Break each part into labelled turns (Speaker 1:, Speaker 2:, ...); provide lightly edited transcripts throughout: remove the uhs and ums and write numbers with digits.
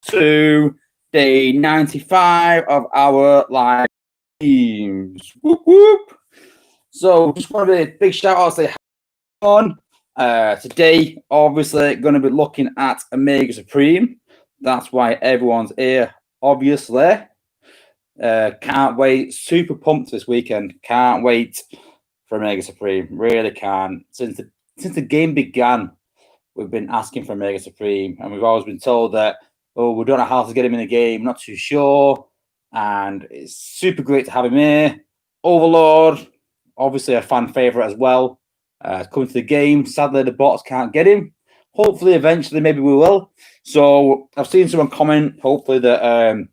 Speaker 1: to day 95 of our live streams. Whoop, whoop. So just want to be a big shout out, say on. Today, obviously, going to be looking at Omega Supreme. That's why everyone's here, obviously. Can't wait. Super pumped this weekend. Can't wait for Omega Supreme. Really can't. Since the game began, we've been asking for Omega Supreme, and we've always been told that, oh, we don't know how to get him in the game. Not too sure. And it's super great to have him here. Overlord, obviously a fan favorite as well. Coming to the game. Sadly, the bots can't get him. Hopefully, eventually, maybe we will. So I've seen someone comment, hopefully, that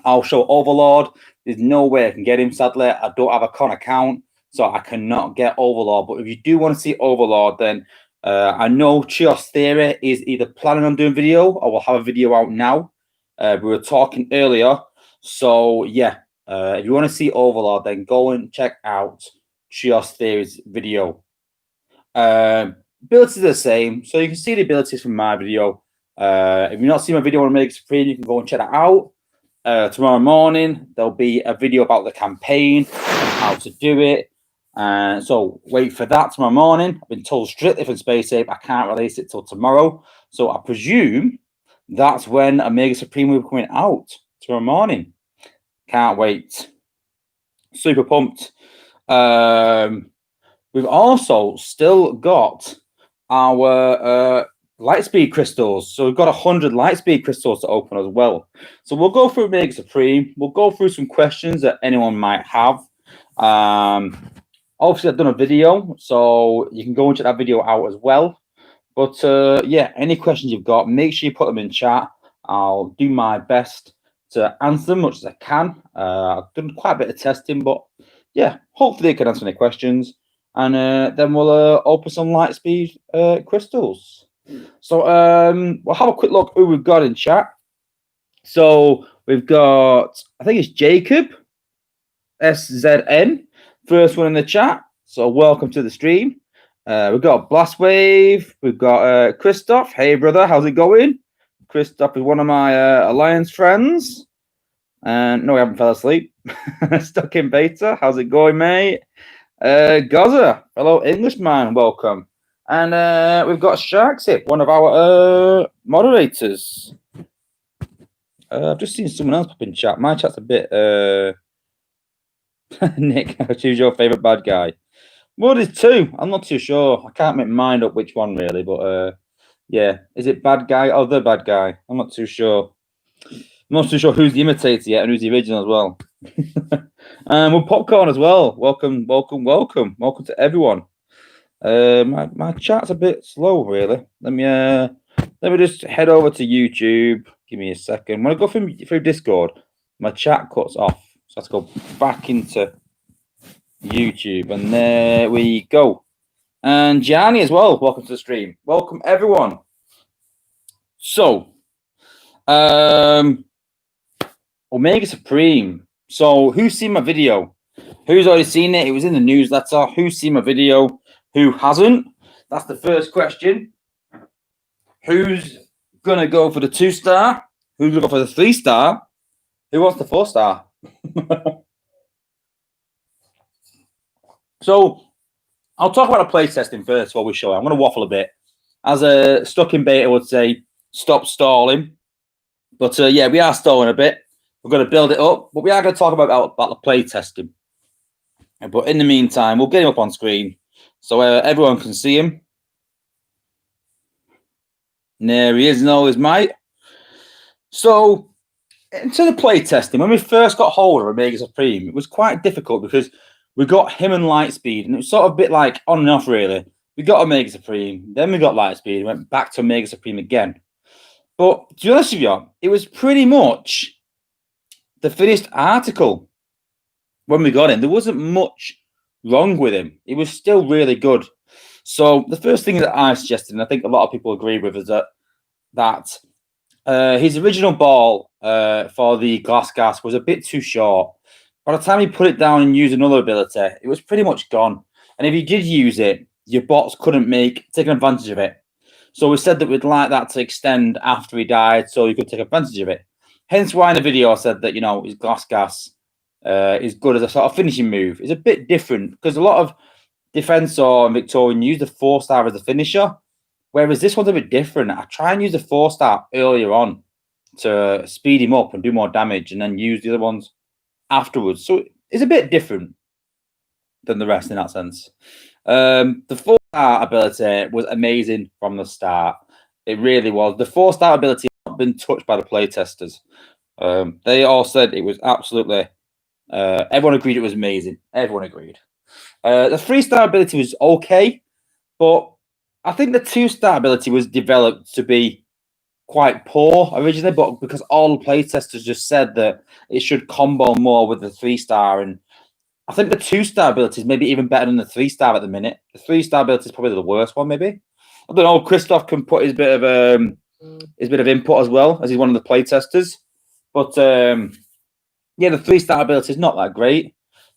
Speaker 1: I'll show Overlord. There's no way I can get him, sadly. I don't have a con account, so I cannot get Overlord. But if you do want to see Overlord, then I know Chios Theory is either planning on doing video or will have a video out now. We were talking earlier. So, yeah, if you want to see Overlord, then go and check out Chios Theory's video. Abilities are the same, so you can see the abilities from my video. If you've not seen my video on Omega Supreme, you can go and check that out. Tomorrow morning, there'll be a video about the campaign, how to do it. So wait for that tomorrow morning. I've been told strictly from Space Ape I can't release it till tomorrow. So I presume that's when Omega Supreme will be coming out tomorrow morning. Can't wait. Super pumped. We've also still got our Lightspeed crystals. So we've got 100 Lightspeed crystals to open as well. So we'll go through Omega Supreme. We'll go through some questions that anyone might have. Obviously, I've done a video, so you can go and check that video out as well. But yeah, any questions you've got, make sure you put them in chat. I'll do my best to answer them as much as I can. I've done quite a bit of testing, but yeah, hopefully I can answer any questions. And then we'll open some Lightspeed crystals. So we'll have a quick look who we've got in chat. So we've got, I think it's Jacob, SZN, first one in the chat. So welcome to the stream. We've got Blastwave. We've got Christoph. Hey, brother, how's it going? Christoph is one of my Alliance friends. And no, we haven't fell asleep. Stuck in beta. How's it going, mate? Gaza, hello, Englishman, welcome. And we've got Sharksip, one of our moderators. I've just seen someone else pop in chat. My chat's a bit... Nick, choose your favourite bad guy. Well, there's two. I'm not too sure. I can't make mind up which one, really. But, yeah. Is it bad guy or the bad guy? I'm not too sure. I'm not too sure who's the imitator yet and who's the original as well. And with Popcorn as well. Welcome to everyone. My chat's a bit slow, really. Let me just head over to YouTube. Give me a second. When I go through Discord, my chat cuts off. So I have to go back into YouTube. And there we go. And Gianni as well. Welcome to the stream. Welcome, everyone. So, Omega Supreme. So, who's seen my video? Who's already seen it? It was in the newsletter. Who's seen my video? Who hasn't? That's the first question. Who's going to go for the 2-star? Who's going to go for the 3-star? Who wants the 4-star? So, I'll talk about the play testing first while we show it. I'm going to waffle a bit. As a stuck in beta would say, stop stalling. But yeah, we are stalling a bit. We're going to build it up, but we are going to talk about the play testing. But in the meantime, we'll get him up on screen so everyone can see him. And there he is, no, his mate. So, into the play testing, when we first got hold of Omega Supreme, it was quite difficult because we got him and Lightspeed, and it was sort of a bit like on and off, really. We got Omega Supreme, then we got Lightspeed, went back to Omega Supreme again. But to be honest with you, it was pretty much the finished article when we got him. There wasn't much wrong with him. He was still really good. So the first thing that I suggested, and I think a lot of people agree with, is that his original ball for the glass gas was a bit too short. By the time he put it down and used another ability, it was pretty much gone. And if he did use it, your bots couldn't take advantage of it. So we said that we'd like that to extend after he died, so you could take advantage of it. Hence why in the video I said that, you know, his glass gas is good as a sort of finishing move. It's a bit different because a lot of Defensor and Victorian use the 4-star as a finisher, whereas this one's a bit different. I try and use the 4-star earlier on to speed him up and do more damage, and then use the other ones afterwards. So it's a bit different than the rest in that sense. The 4-star ability was amazing from the start. It really was. The 4-star ability has not been touched by the playtesters. They all said it was absolutely. Everyone agreed it was amazing. Everyone agreed. The 3-star ability was okay, but I think the 2-star ability was developed to be quite poor originally, but because all the playtesters just said that it should combo more with the 3-star, and I think the 2-star ability is maybe even better than the 3-star at the minute. The 3-star ability is probably the worst one, maybe. I don't know. Christoph can put his bit of input as well, as he's one of the playtesters. But yeah, the 3-star ability is not that great.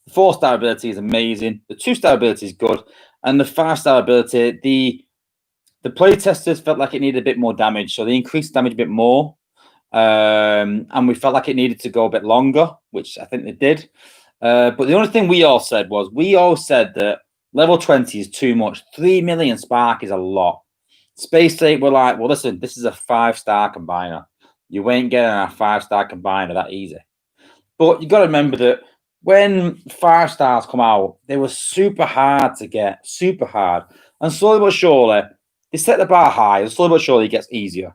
Speaker 1: The 4-star ability is amazing. The 2-star ability is good, and the 5-star ability, the playtesters felt like it needed a bit more damage, so they increased damage a bit more, and we felt like it needed to go a bit longer, which I think they did. But the only thing we all said that level 20 is too much. 3 million spark is a lot. Space State were like, well, listen, this is a 5-star combiner. You ain't getting a 5-star combiner that easy. But you got to remember that when 5-stars come out, they were super hard to get, super hard. And slowly but surely, they set the bar high, and slowly but surely it gets easier.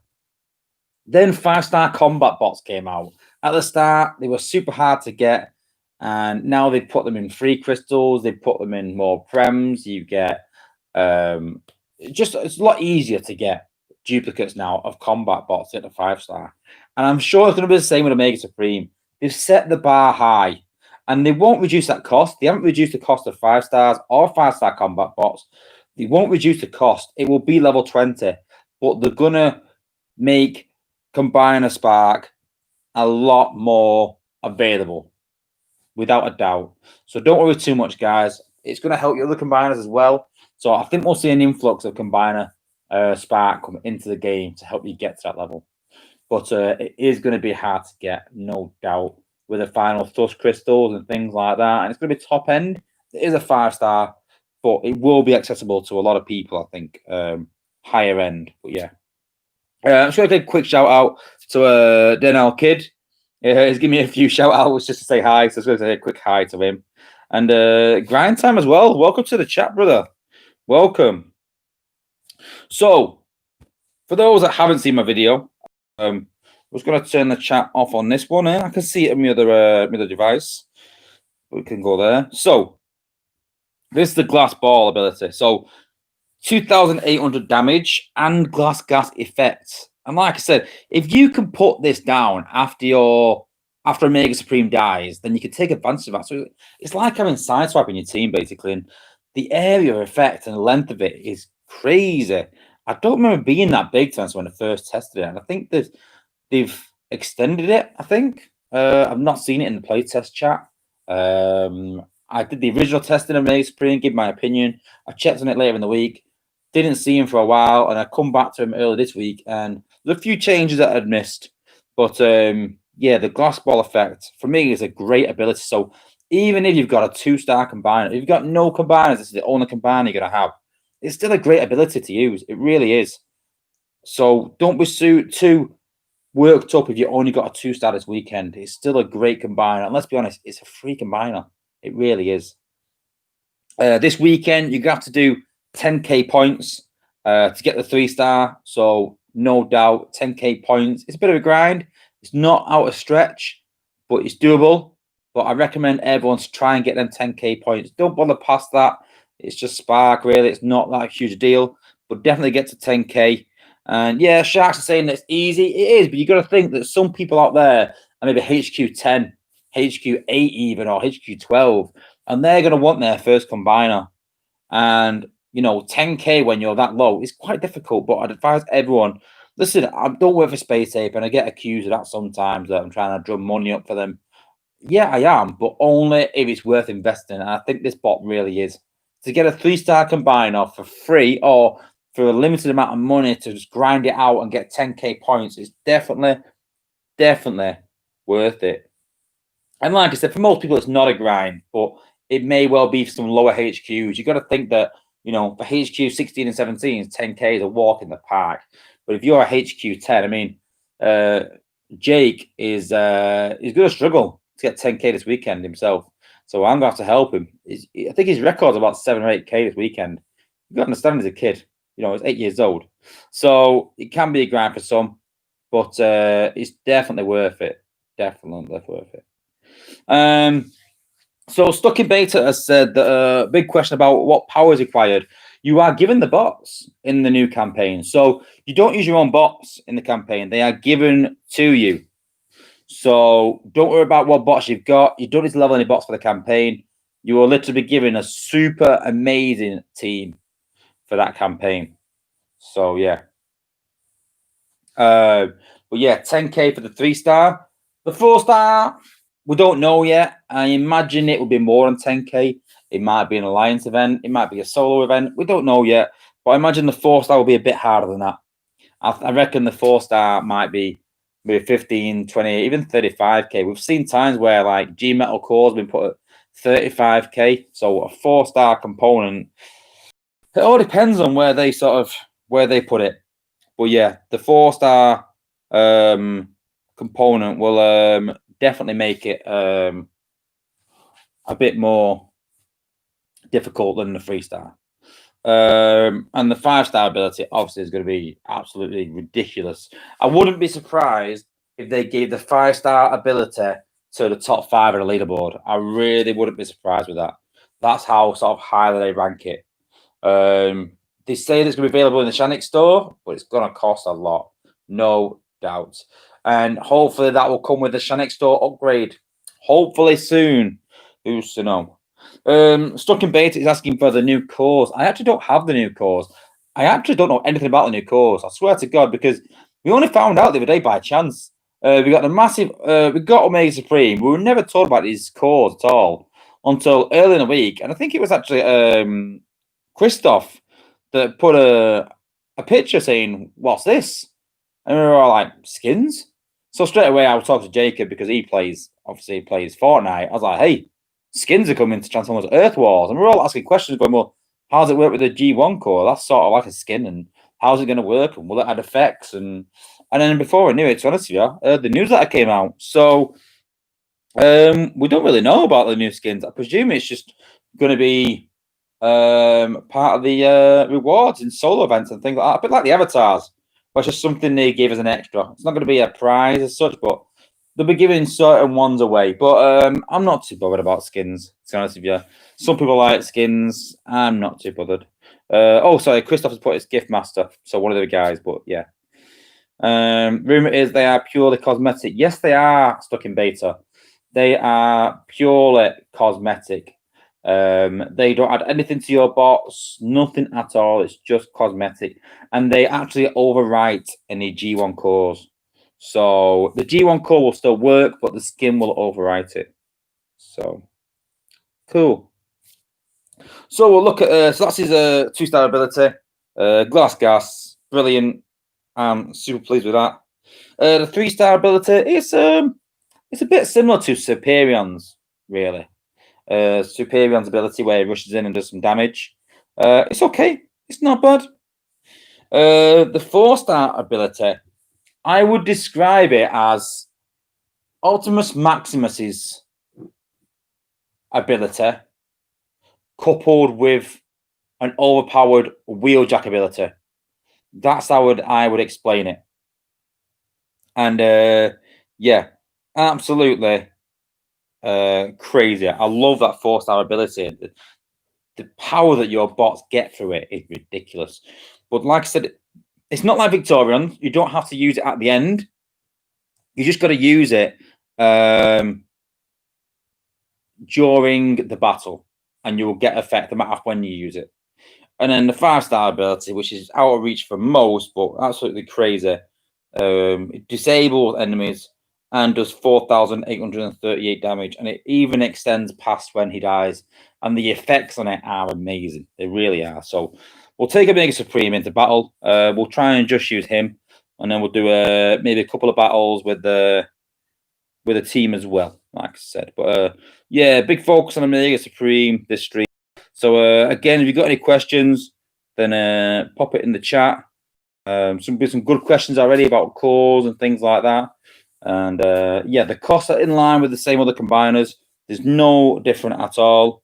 Speaker 1: Then 5-star combat bots came out. At the start, they were super hard to get, and now they put them in free crystals. They put them in more prems. You get it's a lot easier to get duplicates now of combat bots at the 5-star. And I'm sure it's going to be the same with Omega Supreme. They've set the bar high, and they won't reduce that cost. They haven't reduced the cost of 5-stars or 5-star combat bots. They won't reduce the cost. It will be level 20, but they're going to make Combiner Spark a lot more available, without a doubt. So don't worry too much, guys. It's going to help your other combiners as well. So I think we'll see an influx of Combiner Spark come into the game to help you get to that level. But it is going to be hard to get, no doubt, with the final Thrust crystals and things like that. And it's going to be top end. It is a 5-star, but it will be accessible to a lot of people, I think, higher end. But yeah. I'm just going to take a quick shout out to Denel Kid. He's giving me a few shout outs just to say hi. So I'm going to say a quick hi to him. And Grind Time as well. Welcome to the chat, brother. Welcome. So, for those that haven't seen my video, I was going to turn the chat off on this one. I can see it on my other device. We can go there. So, this is the glass ball ability. So, 2,800 damage and glass gas effects. And like I said, if you can put this down after Omega Supreme dies, then you can take advantage of that. So it's like having sideswipe in your team, basically. And the area of effect and the length of it is crazy. I don't remember being that big times when I first tested it. And I think that they've extended it, I think. I've not seen it in the playtest chat. I did the original testing of Omega Supreme, give my opinion. I checked on it later in the week. Didn't see him for a while, and I come back to him earlier this week, and there's a few changes that I'd missed. But yeah, the glass ball effect for me is a great ability. So even if you've got a 2-star combiner, if you've got no combiners, this is the only combiner you're gonna have. It's still a great ability to use. It really is. So don't be too worked up if you only got a 2-star this weekend. It's still a great combiner, and let's be honest, it's a free combiner. It really is. This weekend you're gonna have to do 10k points to get the 3-star. So no doubt 10k points. It's a bit of a grind. It's not out of stretch, but it's doable. But I recommend everyone to try and get them 10k points. Don't bother past that. It's just Spark, really. It's not that huge a deal, but definitely get to 10k. And yeah, Sharks are saying that it's easy. It is, but you got to think that some people out there are maybe HQ 10, HQ 8 even, or HQ 12, and they're going to want their first combiner. And you know, 10k when you're that low is quite difficult, but I'd advise everyone, listen, I don't work for Space Ape, and I get accused of that sometimes, that I'm trying to drum money up for them. Yeah, I am, but only if it's worth investing, and I think this bot really is. To get a 3-star combiner for free, or for a limited amount of money to just grind it out and get 10k points is definitely worth it. And like I said, for most people, it's not a grind, but it may well be for some lower HQs. You got to think that, you know, for HQ 16 and 17, 10k is a walk in the park. But if you're a HQ 10, I mean, Jake is going to struggle to get 10k this weekend himself. So I'm going to have to help him. I think his record's about 7 or 8k this weekend. You got to understand, he's a kid. You know, he's 8 years old. So it can be a grind for some, but it's definitely worth it. Definitely worth it. So Stuck in Beta has said that big question about what power is required. You are given the bots in the new campaign. So you don't use your own bots in the campaign. They are given to you. So don't worry about what bots you've got. You don't need to level any bots for the campaign. You will literally be given a super amazing team for that campaign. So yeah. But yeah, 10k for the 3-star. The 4-star, we don't know yet. I imagine it will be more than 10k. It might be an alliance event. It might be a solo event. We don't know yet. But I imagine the 4-star will be a bit harder than that. I reckon the 4-star might be maybe 15, 20, even 35k. We've seen times where like G Metal Core has been put at 35k. So a 4-star component, it all depends on where they put it. But yeah, the 4-star component will definitely make it a bit more difficult than the 3-star. And the 5-star ability obviously is going to be absolutely ridiculous. I wouldn't be surprised if they gave the 5-star ability to the top 5 of the leaderboard. I really wouldn't be surprised with that. That's how sort of highly they rank it. They say that it's going to be available in the Shanix store, but it's going to cost a lot, no doubt. And hopefully that will come with the Shanix store upgrade. Hopefully soon. Who's to know? Stuck in Beta is asking for the new cores. I actually don't have the new cores. I actually don't know anything about the new cores. I swear to God, because we only found out the other day by chance. We got the massive. We got Omega Supreme. We were never told about these cores at all until early in the week, and I think it was actually Christoph that put a picture saying, "What's this?" And we were all like, "Skins." So straight away, I was talking to Jacob because he plays Fortnite. I was like, "Hey, skins are coming to Transformers Earth Wars," and we're all asking questions, going, "Well, how does it work with the G1 core? That's sort of like a skin, and how's it going to work? And will it add effects?" And then before I knew it, to be honest with you, the newsletter came out. So we don't really know about the new skins. I presume it's just going to be part of the rewards in solo events and things like that, a bit like the avatars, which is something they gave as an extra. It's not going to be a prize as such, but they'll be giving certain ones away. But I'm not too bothered about skins, to be honest with you. Some people like skins. I'm not too bothered. Oh, sorry, Christoph has put his gift master, so one of the guys, but yeah. Rumor is they are purely cosmetic. Yes, they are. Stuck in Beta. They are purely cosmetic. They don't add anything to your bots, nothing at all. It's just cosmetic, and they actually overwrite any G1 cores. So the G1 core will still work, but the skin will overwrite it. So cool. So we'll look at so that's his 2-star ability. Glass gas, brilliant. I'm super pleased with that. The 3-star ability is it's a bit similar to Superion's, really. Superion's ability where he rushes in and does some damage. It's okay. It's not bad. The 4-star ability, I would describe it as Optimus Maximus's ability coupled with an overpowered wheeljack ability. That's how I would explain it. And yeah, absolutely crazy. I love that 4-star ability. The power that your bots get through it is ridiculous. But like I said, it's not like Victorian. You don't have to use it at the end. You just got to use it during the battle, and you will get effect no matter when you use it. And then the 5-star ability, which is out of reach for most, but absolutely crazy. It disables enemies and does 4,838 damage, and it even extends past when he dies. And the effects on it are amazing. They really are. So we'll take Omega Supreme into battle. We'll try and just use him, and then we'll do maybe a couple of battles with the team as well, like I said. But yeah, big focus on Omega Supreme this stream. So again, if you've got any questions, then pop it in the chat. Some good questions already about cores and things like that. And yeah, the costs are in line with the same other combiners. There's no different at all.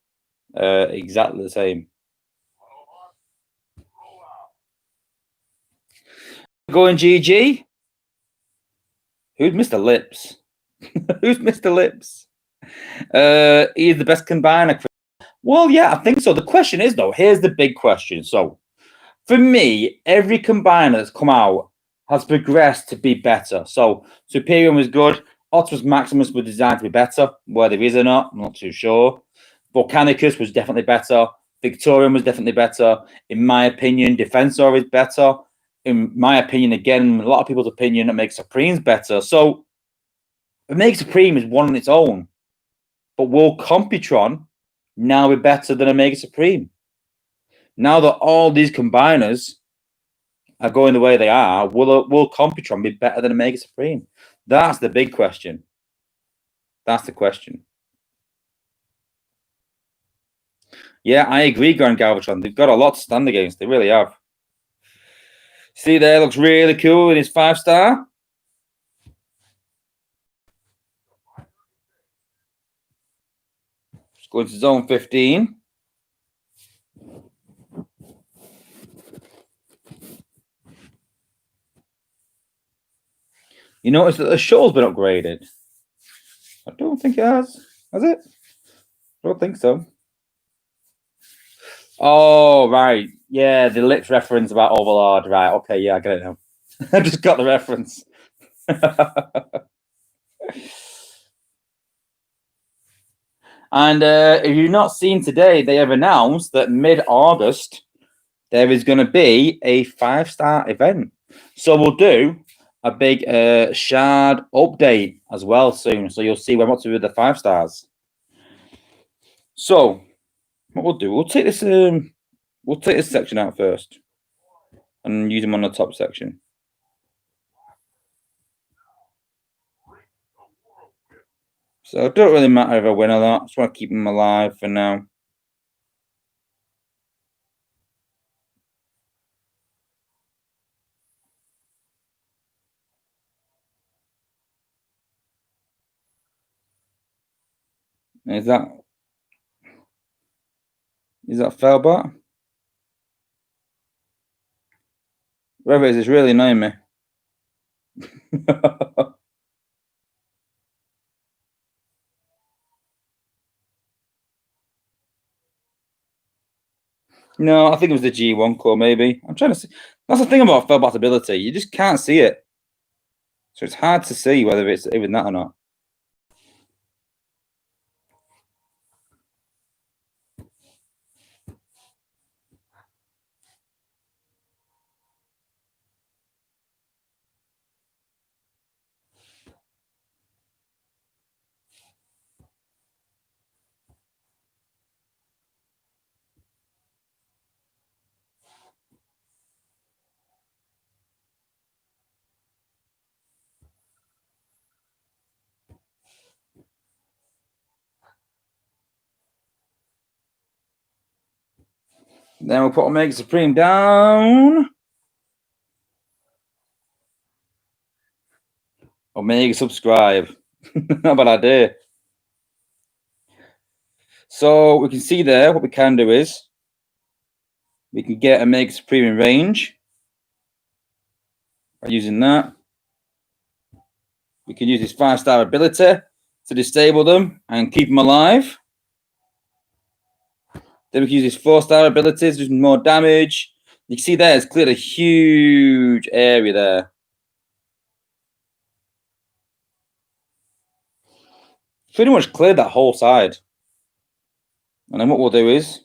Speaker 1: Exactly the same. Going GG. Who's Mr. Lips? Who's Mr. Lips? He's the best combiner. Well, yeah, I think so. The question is, though, here's the big question. So, for me, every combiner that's come out has progressed to be better. So, Superior was good. Optimus Maximus was designed to be better. Whether he is or not, I'm not too sure. Volcanicus was definitely better. Victorian was definitely better. In my opinion, Defensor is better. In my opinion, again, a lot of people's opinion, it makes Supreme's better. So, Omega Supreme is one on its own. But will Computron now be better than Omega Supreme? Now that all these combiners are going the way they are, will Computron be better than Omega Supreme? That's the big question. That's the question. Yeah, I agree, Grand Galvatron. They've got a lot to stand against. They really have. See there, looks really cool in his 5-star. Just going to zone 15. You notice that the show's been upgraded? I don't think it has. Has it? I don't think so. Oh, right. Yeah, the Lips reference about Overlord. Right, okay, yeah, I get it now. I just got the reference. And if you've not seen today, they have announced that mid-August, there is going to be a 5-star event. So we'll do a big shard update as well soon. So you'll see what to do with the 5-stars. So what we'll do, we'll take this section out first and use them on the top section. So it don't really matter if I win or not. I just want to keep them alive for now. Is that Felbot? Whoever it is, it's really annoying me. No, I think it was the G1 core, maybe. I'm trying to see. That's the thing about Felbot's ability. You just can't see it. So it's hard to see whether it's even that or not. Then we'll put Omega Supreme down. Omega subscribe. Not a bad idea. So we can see there what we can do is we can get Omega Supreme in range by using that. We can use his 5-star ability to disable them and keep them alive. Then we can use his 4-star abilities, do more damage. You can see there, it's cleared a huge area there. Pretty much cleared that whole side. And then what we'll do is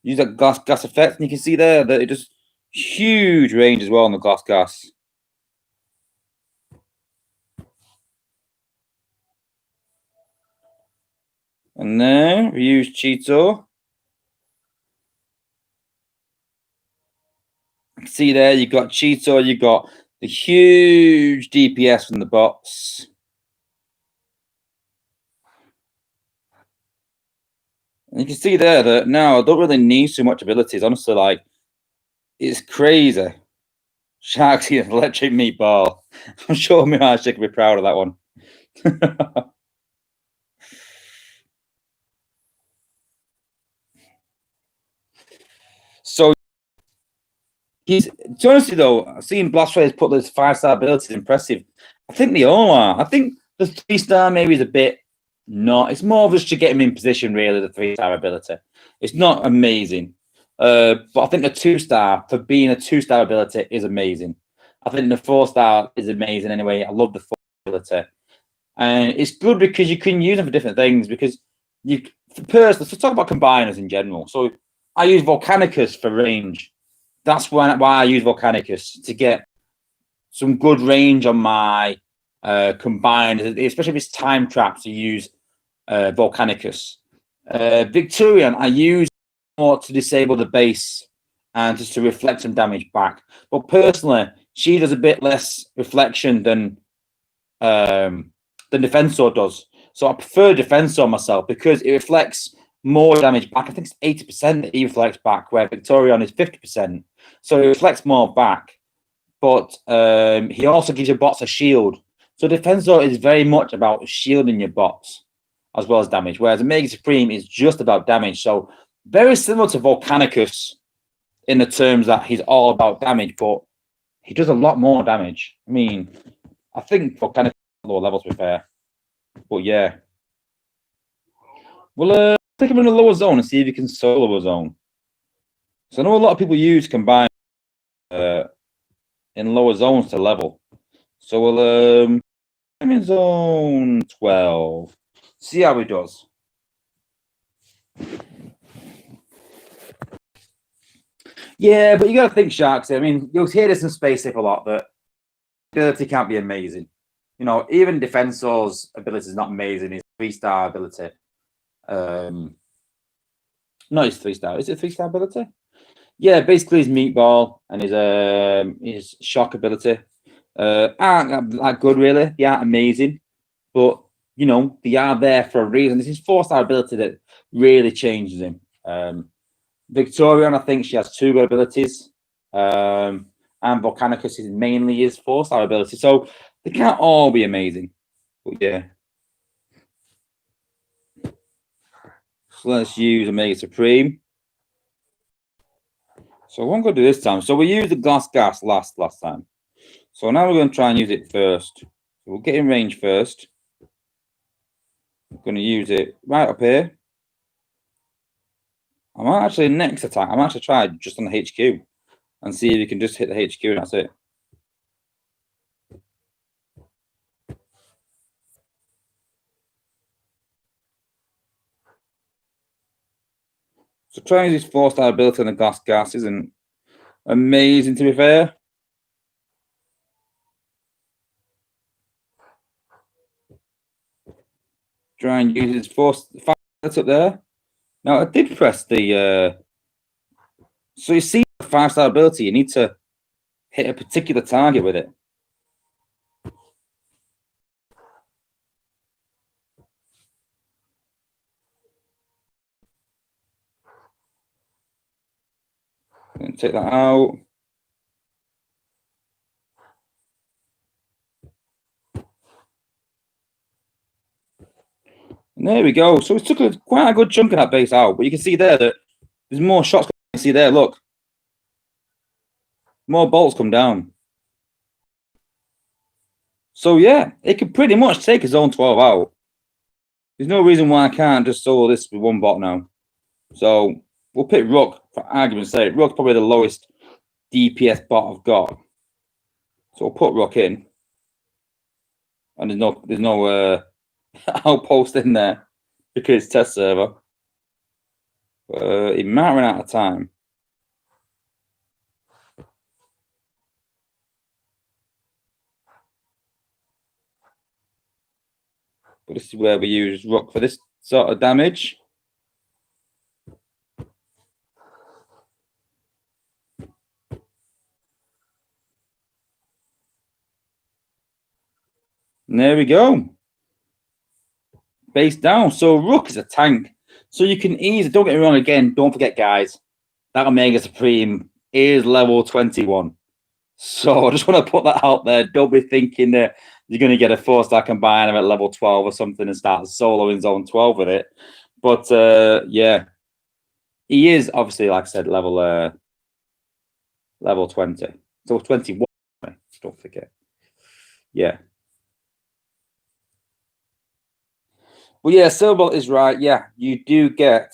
Speaker 1: use that gas effect, and you can see there that it just huge range as well on the gas. And then we use Cheeto. see there, you got Cheeto, you got the huge DPS from the bots. And you can see there that now I don't really need so much abilities. Honestly, like, it's crazy. Sharksy an electric meatball. I'm sure Mirage could be proud of that one. So he's, to honestly though, seeing Blastways put those 5-star abilities impressive. I think they all are. I think the 3-star maybe is a bit not. It's more of just to get him in position, really, the 3-star ability. It's not amazing. But I think the 2-star, for being a 2-star ability, is amazing. I think the 4-star is amazing anyway. I love the 4 ability. And it's good because you can use them for different things. Because you, personally, let's talk about combiners in general. So I use Volcanicus for range. That's why I use Volcanicus, to get some good range on my combiners, especially if it's time traps. To use Volcanicus. Victorian, I use more to disable the base and just to reflect some damage back. But personally, she does a bit less reflection than Defensor does. So I prefer Defensor myself because it reflects more damage back. I think it's 80% that he reflects back, where Victorian is 50%. So it reflects more back. But he also gives your bots a shield. So Defensor is very much about shielding your bots as well as damage, whereas Omega Supreme is just about damage. So very similar to Volcanicus in the terms that he's all about damage, but he does a lot more damage. I mean, I think Volcanicus lower levels to be fair. But yeah. Well, take him in the lower zone and see if you can solo a zone. So I know a lot of people use combine in lower zones to level. So we'll I'm in zone 12. See how he does. Yeah, but you got to think, Sharks. I mean, you'll hear this in Space Safe a lot, that ability can't be amazing. You know, even Defensor's ability is not amazing. His 3-star ability. Not his 3-star. Is it 3-star ability? Yeah, basically his meatball and his shock ability aren't that good, really. They aren't amazing, but you know they are there for a reason. It's his 4-star ability that really changes him. Victorian, I think she has 2 good abilities, and Volcanicus is mainly his 4-star ability. So they can't all be amazing, but yeah. So let's use Omega Supreme. So what I'm going to do this time, so we used the glass gas last time. So now we're going to try and use it first. So we'll get in range first. I'm going to use it right up here. I might actually, next attack, I might actually try just on the HQ and see if you can just hit the HQ and that's it. So trying this 4-star ability on the glass gas isn't amazing, to be fair. Try and use his 5 up there. Now I did press the so you see the 5-star ability, you need to hit a particular target with it. And take that out. And there we go. So it took quite a good chunk of that base out, but you can see there that there's more shots. You can see there, look. More bolts come down. So yeah, it can pretty much take a zone 12 out. There's no reason why I can't just solo this with one bot now. So we'll pick Rook for argument's sake. Rook's probably the lowest DPS bot I've got. So we'll put Rook in. And there's no outpost in there because it's test server. It might run out of time. But this is where we use Rook for this sort of damage. And there we go. Base down. So Rook is a tank. So you can easily, don't get me wrong again, don't forget, guys, that Omega Supreme is level 21. So I just want to put that out there. Don't be thinking that you're going to get a 4-star combiner at level 12 or something and start soloing zone 12 with it. But yeah, he is obviously, like I said, level 20. So 21, don't forget. Yeah. Well, yeah, Silverbolt is right. Yeah, you do get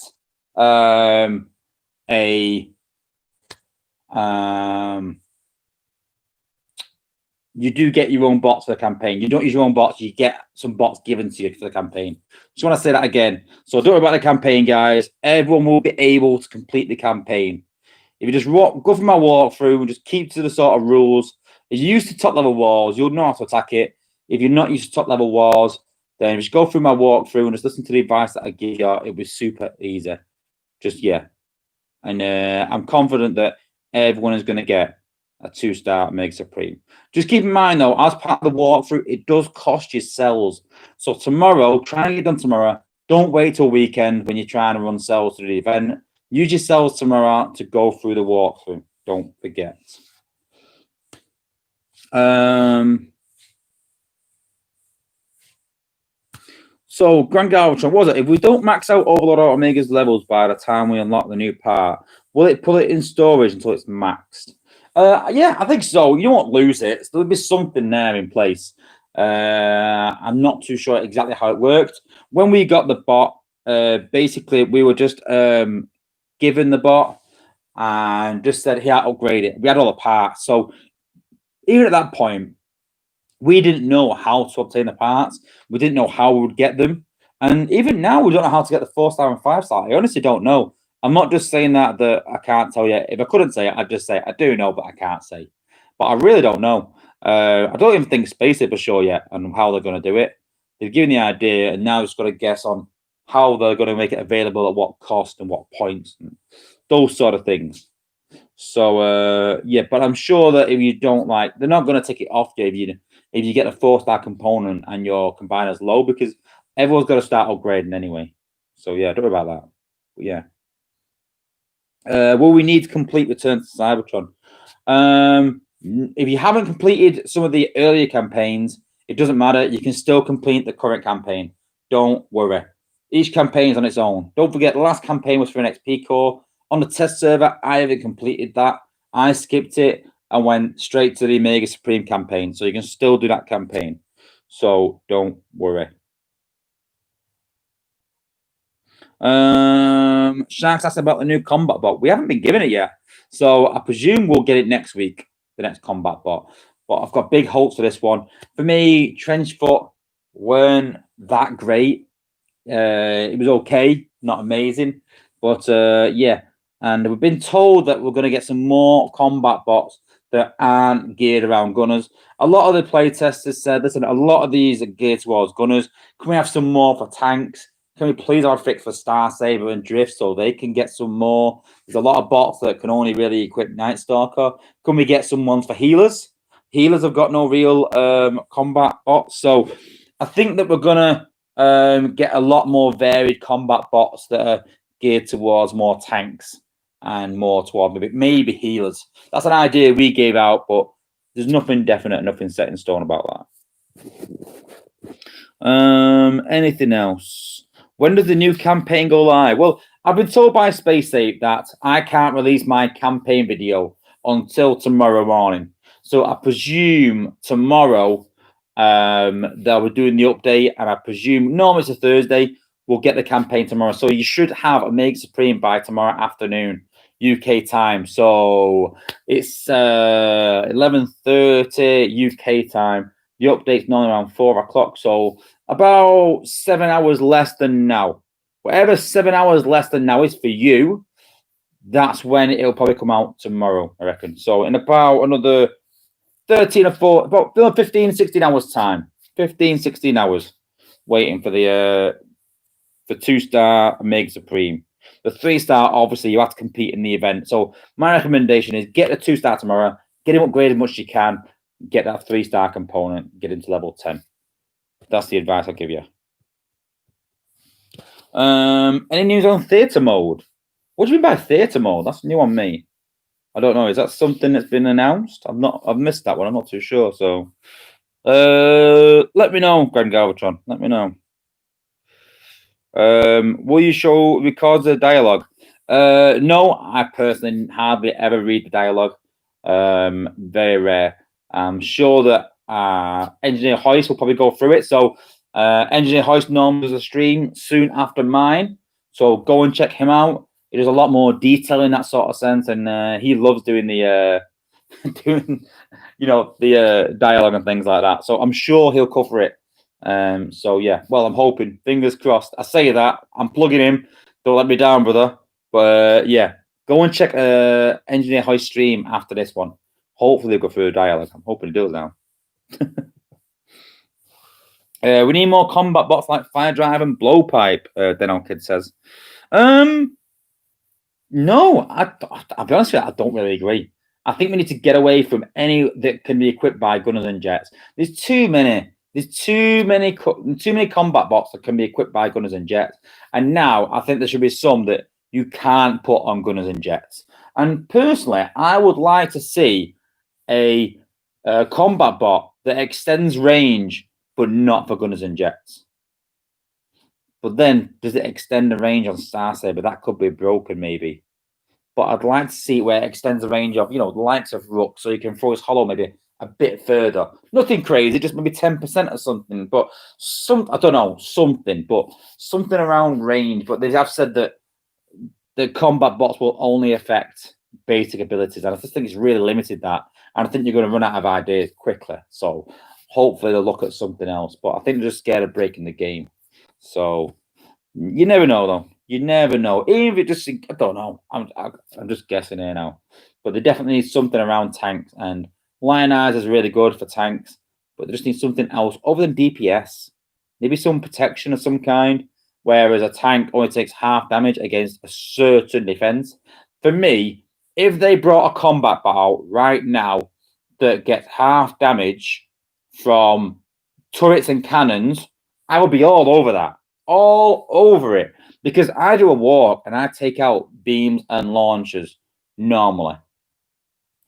Speaker 1: you do get your own bots for the campaign. You don't use your own bots, you get some bots given to you for the campaign. Just want to say that again. So don't worry about the campaign, guys. Everyone will be able to complete the campaign. If you just go through my walkthrough and just keep to the sort of rules. If you're used to top level wars, you'll know how to attack it. If you're not used to top level wars, then just go through my walkthrough and just listen to the advice that I give you. It was super easy. Just, yeah. And I'm confident that everyone is going to get a 2-star Mega Supreme. Just keep in mind, though, as part of the walkthrough, it does cost you cells. So tomorrow, try and get done tomorrow. Don't wait till weekend when you're trying to run cells through the event. Use your cells tomorrow to go through the walkthrough. Don't forget. So, Grand Galvatron, was it? If we don't max out Overlord or Omega's levels by the time we unlock the new part, will it put it in storage until it's maxed? Yeah, I think so. You won't lose it. There'll be something there in place. I'm not too sure exactly how it worked. When we got the bot, basically we were just given the bot and just said, "Here, upgrade it." We had all the parts, so even at that point, we didn't know how to obtain the parts. We didn't know how we would get them, and even now, we don't know how to get the 4-star and 5-star. I honestly don't know. I'm not just saying that I can't tell you. If I couldn't say it, I'd just say I do know, but I can't say. But I really don't know. I don't even think Space it for sure yet on how they're going to do it. They've given the idea, and now just got to guess on how they're going to make it available at what cost and what points, and those sort of things. So yeah, but I'm sure that if you don't they're not going to take it off you if you get a 4-star component and your combiner's low, because everyone's got to start upgrading anyway. So yeah, don't worry about that. But yeah. Will we need to complete Return to Cybertron? If you haven't completed some of the earlier campaigns, it doesn't matter. You can still complete the current campaign. Don't worry. Each campaign is on its own. Don't forget, the last campaign was for an XP core. On the test server, I haven't completed that. I skipped it and went straight to the Omega Supreme campaign. So you can still do that campaign. So don't worry. Sharks asked about the new combat bot. We haven't been given it yet. So I presume we'll get it next week, the next combat bot. But I've got big hopes for this one. For me, Trenchfoot weren't that great. It was okay, not amazing. But yeah. And we've been told that we're going to get some more combat bots that aren't geared around gunners. A lot of the playtesters said, listen, a lot of these are geared towards gunners. Can we have some more for tanks? Can we please have a fix for Star Saber and Drift so they can get some more? There's a lot of bots that can only really equip Night Stalker. Can we get some ones for healers? Healers have got no real combat bots. So I think that we're going to get a lot more varied combat bots that are geared towards more tanks and more toward maybe healers. That's an idea we gave out, but there's nothing definite, nothing set in stone about that. Anything else? When does the new campaign go live? Well, I've been told by SpaceSafe that I can't release my campaign video until tomorrow morning. So I presume tomorrow they'll be doing the update, and I presume normally it's a Thursday. We'll get the campaign tomorrow. So you should have a Omega Supreme by tomorrow afternoon, UK time. So it's 11:30 UK time. The update's normally around 4 o'clock. So about 7 hours less than now. Whatever 7 hours less than now is for you, that's when it'll probably come out tomorrow, I reckon. So in about another 13 or 4, about 15, 16 hours time. 15, 16 hours waiting for the for 2-star Omega Supreme. The 3-star, obviously, you have to compete in the event. So my recommendation is get the 2-star tomorrow, get him upgraded as much as you can, get that 3-star component, get into level 10. That's the advice I'll give you. Any news on theatre mode? What do you mean by theatre mode? That's new on me. I don't know. Is that something that's been announced? I've missed that one. I'm not too sure. So, let me know, Grand Galvatron. Let me know. Will you show records of dialogue? No, I personally hardly ever read the dialogue. Very rare. I'm sure that Engineer Hoist will probably go through it. So, Engineer Hoist normally does a stream soon after mine. So go and check him out. He does a lot more detail in that sort of sense, and he loves doing the doing the dialogue and things like that. So I'm sure he'll cover it. So yeah, well, I'm hoping, fingers crossed. I say that I'm plugging him. Don't let me down, brother. But yeah, go and check Engineer Hoist stream after this one. Hopefully they'll go through the dialogue. I'm hoping he does now. We need more combat bots like Fire Drive and Blowpipe, Denol Kid says. No, I'll be honest with you, I don't really agree. I think we need to get away from any that can be equipped by gunners and jets. There's too many combat bots that can be equipped by gunners and jets. And now I think there should be some that you can't put on gunners and jets. And personally, I would like to see a combat bot that extends range, but not for gunners and jets. But then, does it extend the range on Star Saber? That could be broken, maybe. But I'd like to see where it extends the range of, the likes of Rook, so you can throw his hollow maybe a bit further. Nothing crazy, just maybe 10% or something. But I don't know, something around range. But they have said that the combat bots will only affect basic abilities. And I just think it's really limited that. And I think you're going to run out of ideas quickly. So hopefully they'll look at something else. But I think they're just scared of breaking the game. So you never know, though. You never know. Even if it just, I don't know. I'm just guessing here now. But they definitely need something around tanks. And Lion Eyes is really good for tanks. But they just need something else other than DPS. Maybe some protection of some kind. Whereas a tank only takes half damage against a certain defense. For me, if they brought a combat bot out right now that gets half damage from turrets and cannons, I would be all over that. All over it. Because I do a walk and I take out beams and launchers normally.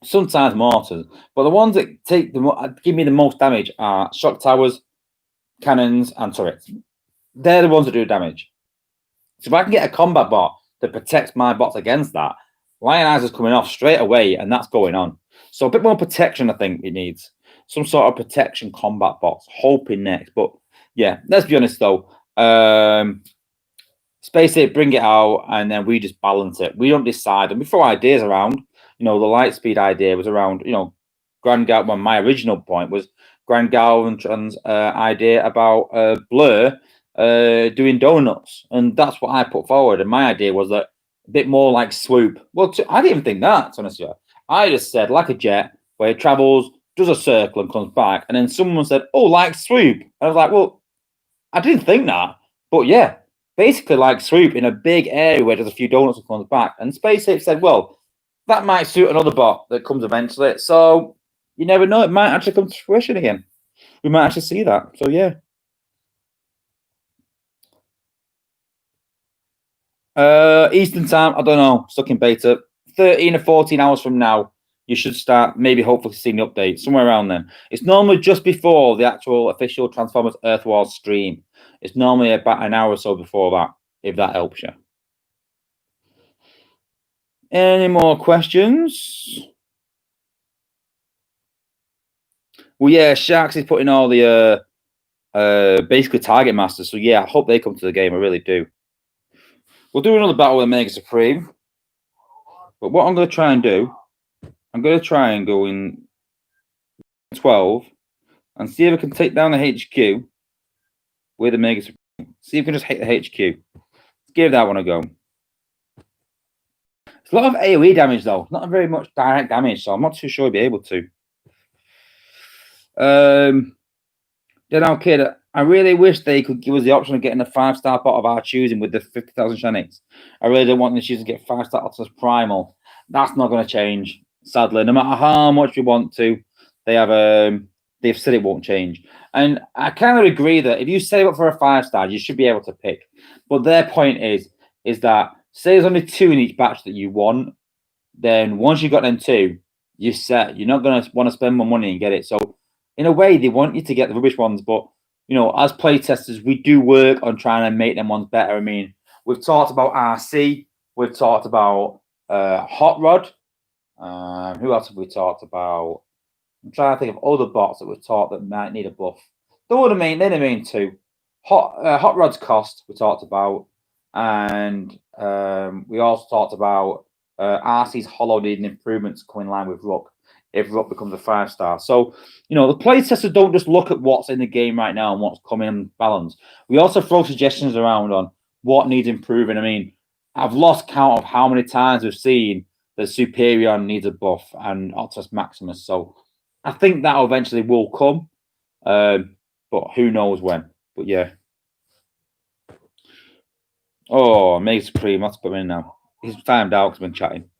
Speaker 1: Sometimes mortars. But the ones that give me the most damage are shock towers, cannons, and turrets. They're the ones that do damage. So if I can get a combat bot that protects my bots against that, Lion Eyes is coming off straight away, and that's going on. So a bit more protection, I think it needs. Some sort of protection combat bots. Hoping next. But yeah, let's be honest though. Space it, bring it out, and then we just balance it. We don't decide, and we throw ideas around. The light speed idea was around, Grand Gal. Well, my original point was Grand Galvatron's idea about Blur doing donuts, and that's what I put forward. And my idea was that a bit more like Swoop. Well, I didn't even think that, honestly. I just said like a jet where it travels, does a circle, and comes back. And then someone said, "Oh, like Swoop." And I was like, "Well, I didn't think that, but yeah." Basically, like Swoop in a big area where there's a few donuts and comes back. And SpaceX said, well, that might suit another bot that comes eventually. So you never know. It might actually come to fruition again. We might actually see that. So, yeah. Eastern time, I don't know. Stuck in beta. 13 or 14 hours from now, you should start maybe hopefully seeing the update. Somewhere around then. It's normally just before the actual official Transformers Earth Wars stream. It's normally about an hour or so before that, if that helps you. Any more questions? Well, yeah, Sharks is putting all the basically target masters. So yeah, I hope they come to the game. I really do. We'll do another battle with Mega Supreme. But what I'm going to try and do, I'm going to try and go in 12 and see if I can take down the HQ with the Mega Supreme. See if we can just hit the HQ. Let's give that one a go. It's a lot of AoE damage, though. Not very much direct damage, so I'm not too sure I'll be able to. Kid, I really wish they could give us the option of getting a 5-star bot of our choosing with the 50,000 Shanix. I really don't want the choose to get 5-star Optimus Primal. That's not going to change, sadly. No matter how much we want to, they have they've said it won't change. And I kind of agree that if you save up for a 5-star, you should be able to pick. But their point is that say there's only 2 in each batch that you want, then once you've got them 2, you're set. You're not going to want to spend more money and get it. So in a way, they want you to get the rubbish ones. But, as playtesters, we do work on trying to make them ones better. I mean, we've talked about RC. We've talked about Hot Rod. Who else have we talked about? I'm trying to think of other bots that we've taught that might need a buff. They're the main 2. Hot Rod's cost we talked about, and we also talked about RC's hollow needing improvements to come in line with Rook if Rook becomes a 5-star. So, the playtesters don't just look at what's in the game right now and what's coming in balance. We also throw suggestions around on what needs improving. I mean, I've lost count of how many times we've seen that Superior needs a buff and Optimus Maximus. So I think that eventually will come, but who knows when. But yeah. Oh, Mega Supreme. Let's put him in now. He's timed out because I've been chatting.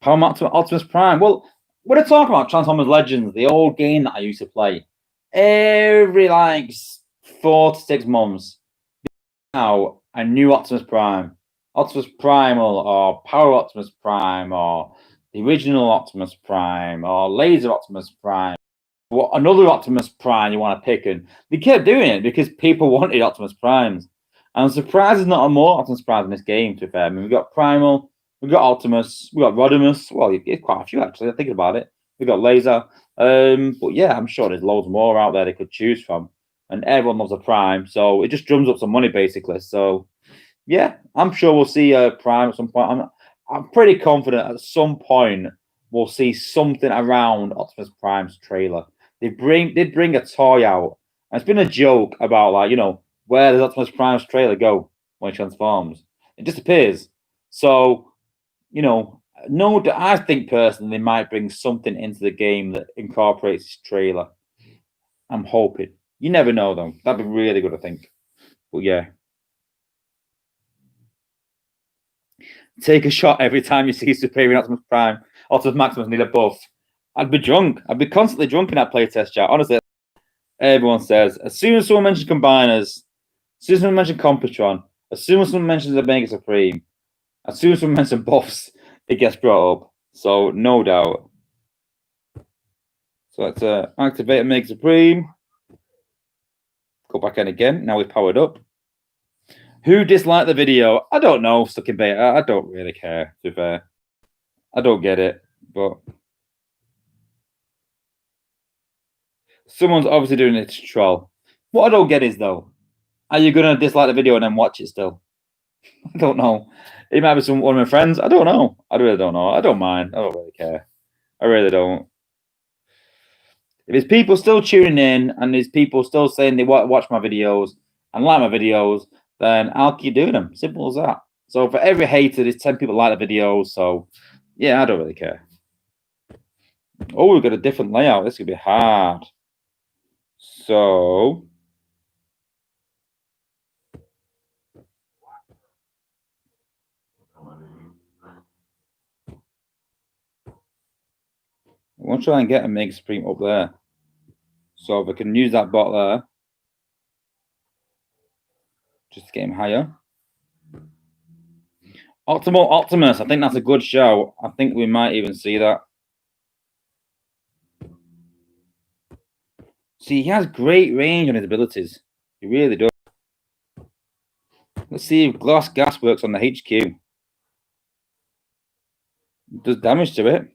Speaker 1: Power Optimus Prime. Well, we're talking about Transformers Legends, the old game that I used to play every 4 to 6 months. Now, a new Optimus Prime. Optimus Primal or Power Optimus Prime or the original Optimus Prime or Laser Optimus Prime. What another Optimus Prime you want to pick, and they kept doing it because people wanted Optimus Primes. And I'm surprised there's not a more Optimus Prime in this game, to be fair. I mean, we've got Primal, we've got Optimus, we've got Rodimus. Well, it's quite a few actually, thinking about it. We've got Laser. But yeah, I'm sure there's loads more out there they could choose from. And everyone loves a Prime, so it just drums up some money basically. So yeah, I'm sure we'll see a Prime at some point. I'm pretty confident at some point we'll see something around Optimus Prime's trailer. They did bring a toy out, and it's been a joke about where does Optimus Prime's trailer go when he transforms? It disappears. So, no, I think personally they might bring something into the game that incorporates his trailer. I'm hoping. You never know though. That'd be really good, I think. But yeah. Take a shot every time you see Superior Optimus Prime. Optimus Maximus need a buff. I'd be drunk. I'd be constantly drunk in that playtest chat. Honestly, everyone says, as soon as someone mentions combiners, as soon as someone mentions Computron, as soon as someone mentions the Mega Supreme, as soon as someone mentions buffs, it gets brought up. So, no doubt. So, let's activate a Mega Supreme. Go back in again. Now we've powered up. Who disliked the video? I don't know, stuck in beta. I don't really care, to be fair. I don't get it, but someone's obviously doing it to troll. What I don't get is, though, are you going to dislike the video and then watch it still? I don't know. It might be one of my friends. I don't know. I really don't know. I don't mind. I don't really care. I really don't. If there's people still tuning in and there's people still saying they watch my videos and like my videos, then I'll keep doing them. Simple as that. So for every hater, there's 10 people like the videos. So yeah, I don't really care. Oh, we've got a different layout. This could be hard. So I want to try and get a Mega Supreme up there. So if I can use that bot there, just to get him higher. Optimal Optimus, I think that's a good show. I think we might even see that. See, he has great range on his abilities. He really does. Let's see if Glass Gas works on the HQ. It does damage to it.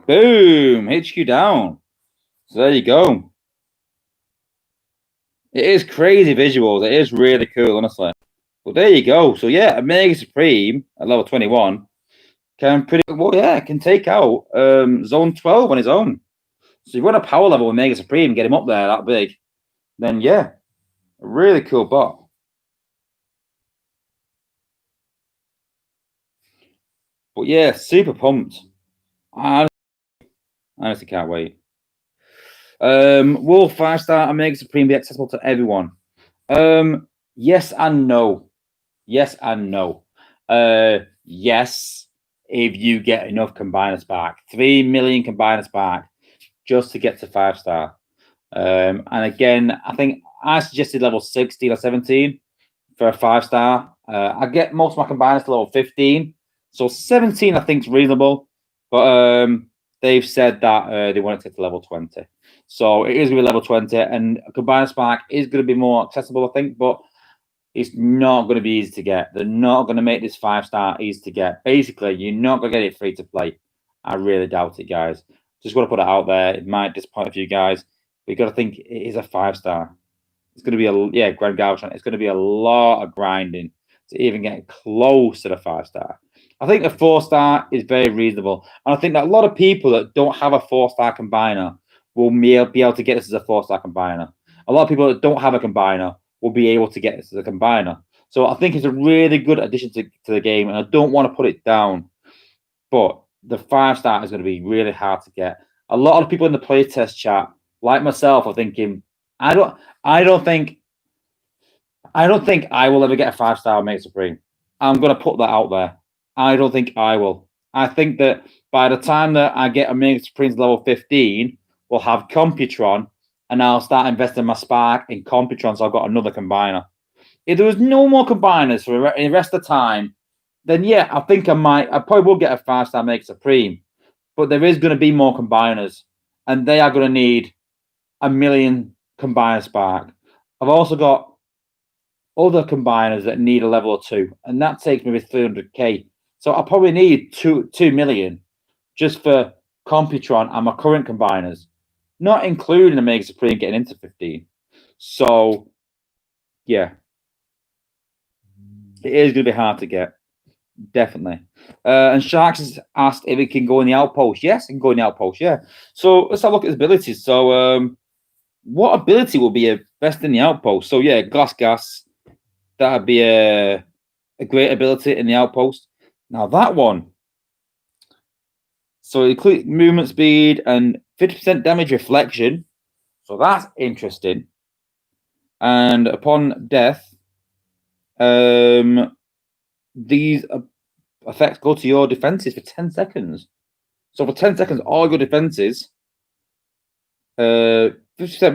Speaker 1: Boom! HQ down. So there you go. It is crazy visuals. It is really cool, honestly. Well, there you go. So yeah, a Mega Supreme at level 21 can can take out Zone 12 on his own. So you run a power level with Mega Supreme, get him up there that big, then yeah, a really cool bot. But yeah, super pumped. I honestly can't wait. Will 5-star and Mega Supreme be accessible to everyone? Yes and no. Yes and no. Yes, if you get enough combiners back. 3 million combiners back just to get to 5-star. And again, I think I suggested level 16 or 17 for a 5-star. I get most of my combiners to level 15. So 17 I think is reasonable. But they've said that they want it to get to level 20. So it is going to be level 20. And a combiner spark is going to be more accessible, I think. But it's not going to be easy to get. They're not going to make this 5-star easy to get. Basically, you're not going to get it free to play. I really doubt it, guys. Just want to put it out there. It might disappoint a few guys. But you got to think it is a 5-star. It's going to be Grand Galvatron. It's going to be a lot of grinding to even get close to the 5-star. I think a 4-star is very reasonable. And I think that a lot of people that don't have a 4-star combiner will be able to get this as a 4-star combiner. A lot of people that don't have a combiner will be able to get this as a combiner. So I think it's a really good addition to the game, and I don't want to put it down. But the 5-star is going to be really hard to get. A lot of people in the playtest chat, like myself, are thinking, I don't think I will ever get a 5-star Mega Supreme. I'm going to put that out there. I don't think I will. I think that by the time that I get a Mega Supreme level 15, we'll have Computron, and I'll start investing my spark in Computron, so I've got another combiner. If there was no more combiners for the rest of the time, then yeah, I think I probably will get a 5-star Mega Supreme. But there is going to be more combiners, and they are going to need 1 million combiner spark. I've also got other combiners that need a level 2, and that takes maybe 300k. So I probably need 2 million just for Computron and my current combiners, not including the Mega Supreme getting into 15. So yeah, it is going to be hard to get, definitely. And Sharks has asked if it can go in the Outpost. Yes, it can go in the Outpost. Yeah. So let's have a look at his abilities. So what ability will be best in the Outpost? So yeah, Glass Gas. That'd be a great ability in the Outpost. Now that one. So include movement speed and 50% damage reflection. So that's interesting. And upon death, these effects go to your defenses for 10 seconds. So for 10 seconds, all your defenses, 50%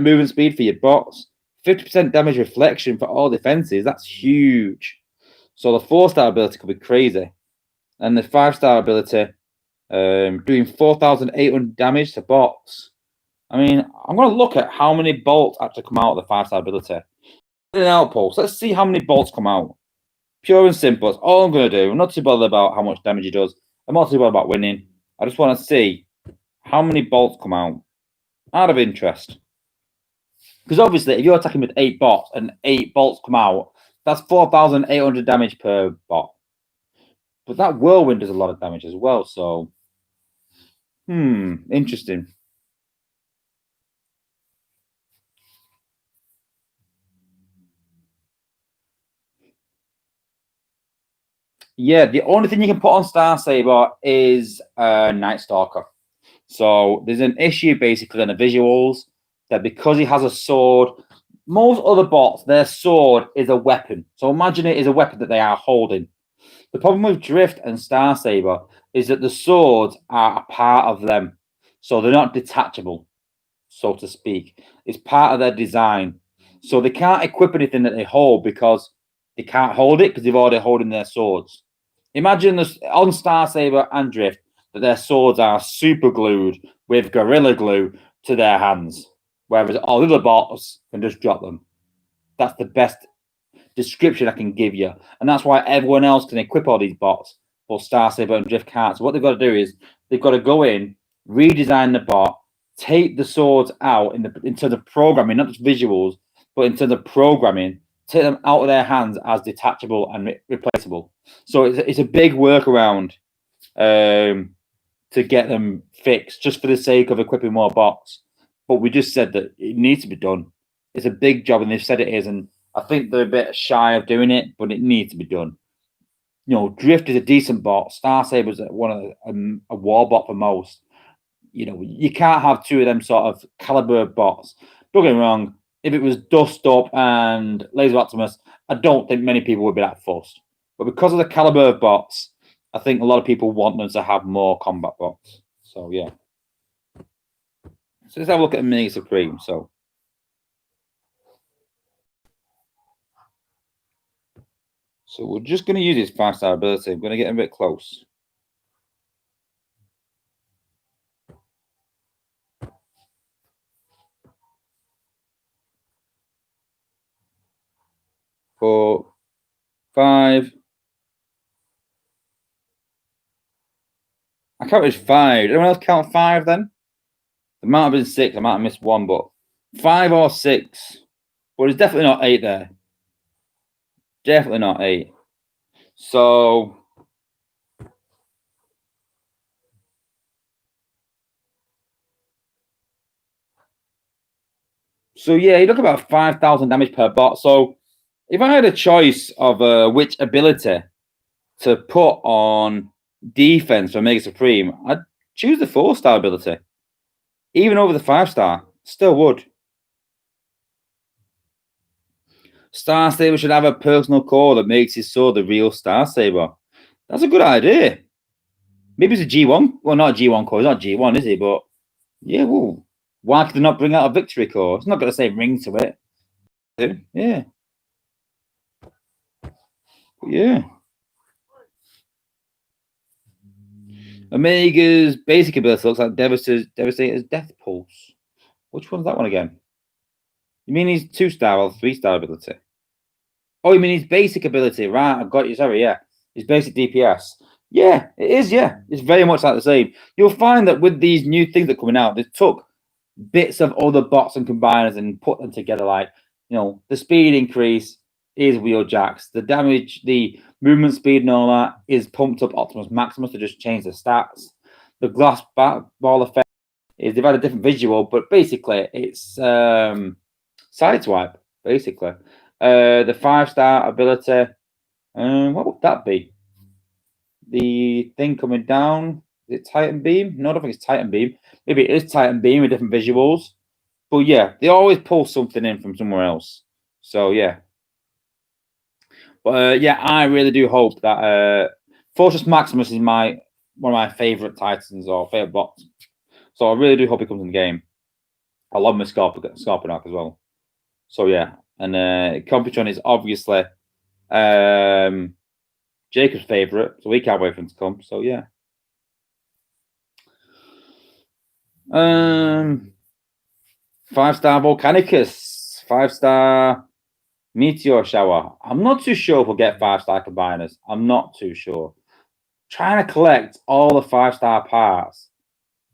Speaker 1: movement speed for your bots, 50% damage reflection for all defenses. That's huge. So the 4-star ability could be crazy. And the 5-star ability, doing 4,800 damage to bots. I mean, I'm going to look at how many bolts actually come out of the 5-star ability. In an Outpost, let's see how many bolts come out. Pure and simple. That's all I'm going to do. I'm not too bothered about how much damage he does. I'm not too bothered about winning. I just want to see how many bolts come out of interest. Because obviously, if you're attacking with 8 bots and 8 bolts come out, that's 4,800 damage per bot. But that whirlwind does a lot of damage as well. So, interesting. Yeah, the only thing you can put on Star Saber is Night Stalker. So there's an issue basically in the visuals that because he has a sword, most other bots, their sword is a weapon. So imagine it is a weapon that they are holding. The problem with Drift and Star Saber is that the swords are a part of them. So they're not detachable, so to speak. It's part of their design. So they can't equip anything that they hold because they can't hold it because they've already holding their swords. Imagine this on Star Saber and Drift that their swords are super glued with Gorilla Glue to their hands, whereas all the other bots can just drop them. That's the best description I can give you. And that's why everyone else can equip all these bots, but Star Saber and Drift can't. So what they've got to do is they've got to go in, redesign the bot, take the swords out in terms of programming, not just visuals, but in terms of programming, take them out of their hands as detachable and replaceable. So it's a big workaround to get them fixed just for the sake of equipping more bots. But we just said that it needs to be done. It's a big job, and they've said it is, and I think they're a bit shy of doing it, but it needs to be done. You know, Drift is a decent bot. Star Saber's one of a war bot for most. You know, you can't have two of them sort of caliber bots. Don't get me wrong. If it was Dust Up and Laser Optimus, I don't think many people would be that fussed. But because of the caliber of bots, I think a lot of people want them to have more combat bots. So yeah. So let's have a look at Mega Supreme. So we're just going to use his 5-star ability. I'm going to get a bit close. Four, 5. I counted 5. Did anyone else count 5 then? There might have been 6. I might have missed one, but 5 or 6. But it's definitely not 8 there. Definitely not 8. So yeah, you look about 5,000 damage per bot. So if I had a choice of which ability to put on defense for Mega Supreme, I'd choose the 4-star ability. Even over the 5-star. Still would. Star Saber should have a personal core that makes his sword the real Star Saber. That's a good idea. Maybe it's a G1. Well, not a G1 core. It's not G1, is he? But yeah, well, why could they not bring out a victory core? It's not got the same ring to it. Yeah. Yeah. Omega's basic ability looks like Devastator's Death Pulse. Which one's that one again? You mean his 2-star or 3-star ability? Oh, you mean his basic ability? Right, I've got you. Sorry, yeah. His basic DPS. Yeah, it is, yeah. It's very much like the same. You'll find that with these new things that are coming out, they took bits of other bots and combiners and put them together. Like, you know, the speed increase is Wheeljacks. The damage, the movement speed and all that is pumped up Optimus Maximus to just change the stats. The glass ball effect is they've had a different visual, but basically it's sideswipe, basically. The 5-star ability, what would that be? The thing coming down, is it Titan Beam? No, I don't think it's Titan Beam. Maybe it is Titan Beam with different visuals. But yeah, they always pull something in from somewhere else. So yeah. But yeah, I really do hope that Fortress Maximus is one of my favorite Titans or favorite bots. So I really do hope he comes in the game. I love my Scorponok as well. So yeah, and Computron is obviously Jacob's favorite, so we can't wait for him to come. So yeah. 5-star Volcanicus, 5-star Meteor Shower. I'm not too sure if we'll get 5-star combiners. I'm not too sure. Trying to collect all the 5-star parts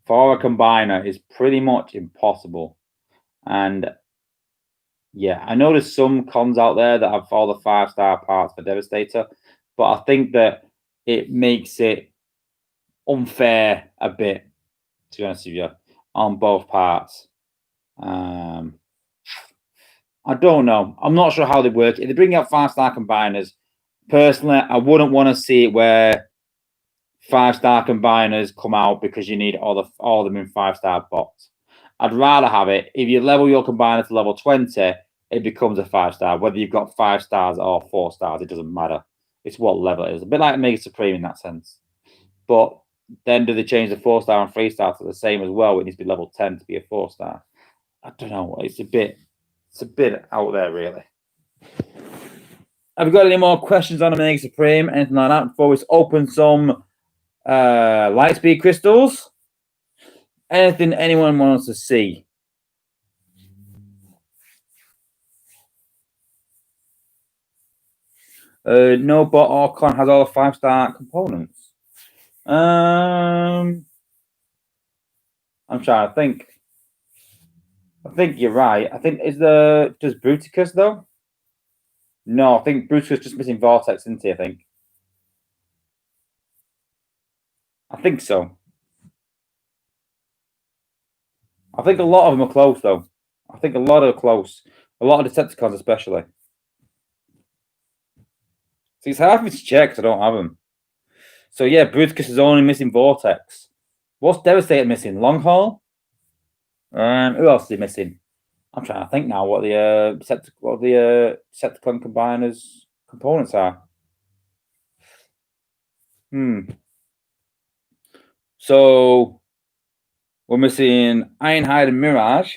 Speaker 1: for a combiner is pretty much impossible. And yeah, I know there's some cons out there that have all the 5-star parts for Devastator, but I think that it makes it unfair a bit, to be honest with you, on both parts. I don't know. I'm not sure how they work. If they bring out 5-star combiners, personally, I wouldn't want to see it where 5-star combiners come out because you need all of them in 5-star bots. I'd rather have it if you level your combiner to level 20, it becomes a 5-star. Whether you've got 5 stars or 4 stars, it doesn't matter. It's what level it is. A bit like Mega Supreme in that sense. But then do they change the 4-star and 3-star to the same as well? It needs to be level 10 to be a 4-star. I don't know. It's a bit out there, really. Have you got any more questions on Mega Supreme? Anything like that before we open some Lightspeed crystals? Anything anyone wants to see? No bot or con has all the 5-star components. I'm trying to think. I think you're right. I think does Bruticus though? No, I think Bruce was just missing Vortex, isn't he? I think so. I think a lot of them are close, though. I think a lot are close. A lot of Decepticons, especially. So it's hard for me to check because I don't have them. So yeah, Bruticus is only missing Vortex. What's Devastator missing? Long Haul? Who else is he missing? I'm trying to think now what the Decepticon combiners components are. So we're missing Ironhide and Mirage.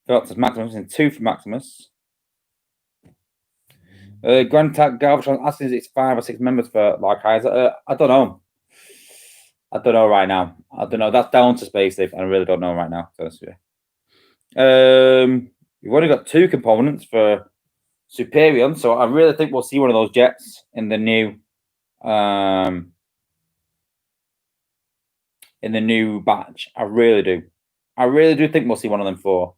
Speaker 1: That's Maximus, missing 2 for Maximus. Grand Attack Galvatron asking if it's 5 or 6 members for like Heiser. I don't know. I don't know right now. I don't know. That's down to Space Ape. I really don't know right now. We've only got 2 components for Superion, so I really think we'll see one of those jets in the new batch. I really do. I really do think we'll see one of them 4.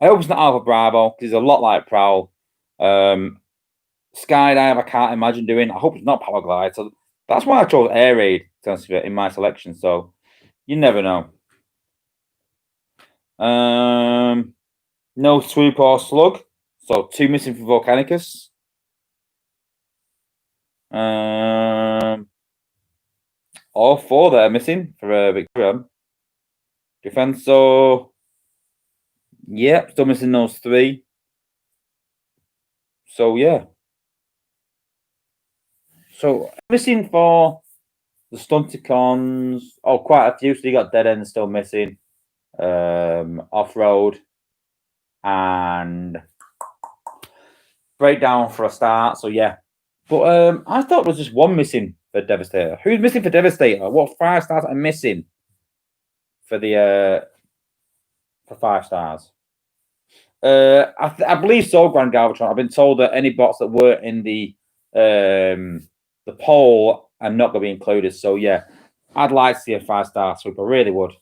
Speaker 1: I hope it's not Alpha Bravo because it's a lot like Prowl. Skydive, I can't imagine doing. I hope it's not Power Glide. So that's why I chose Air Raid in my selection. So you never know. No Swoop or Slug. So 2 missing for Volcanicus. All 4 that are missing for Victorian. Defensor. Yep, still missing those 3. So yeah. So missing for the Stunticons. Oh, quite a few. So you got Dead End still missing. Off-Road. And Breakdown for a start. So yeah. But I thought there was just 1 missing for Devastator. Who's missing for Devastator? What 5 stars are missing for the for 5 stars? I believe so, Grand Galvatron. I've been told that any bots that were in the poll are not going to be included. So yeah, I'd like to see a 5-star swoop. I really would.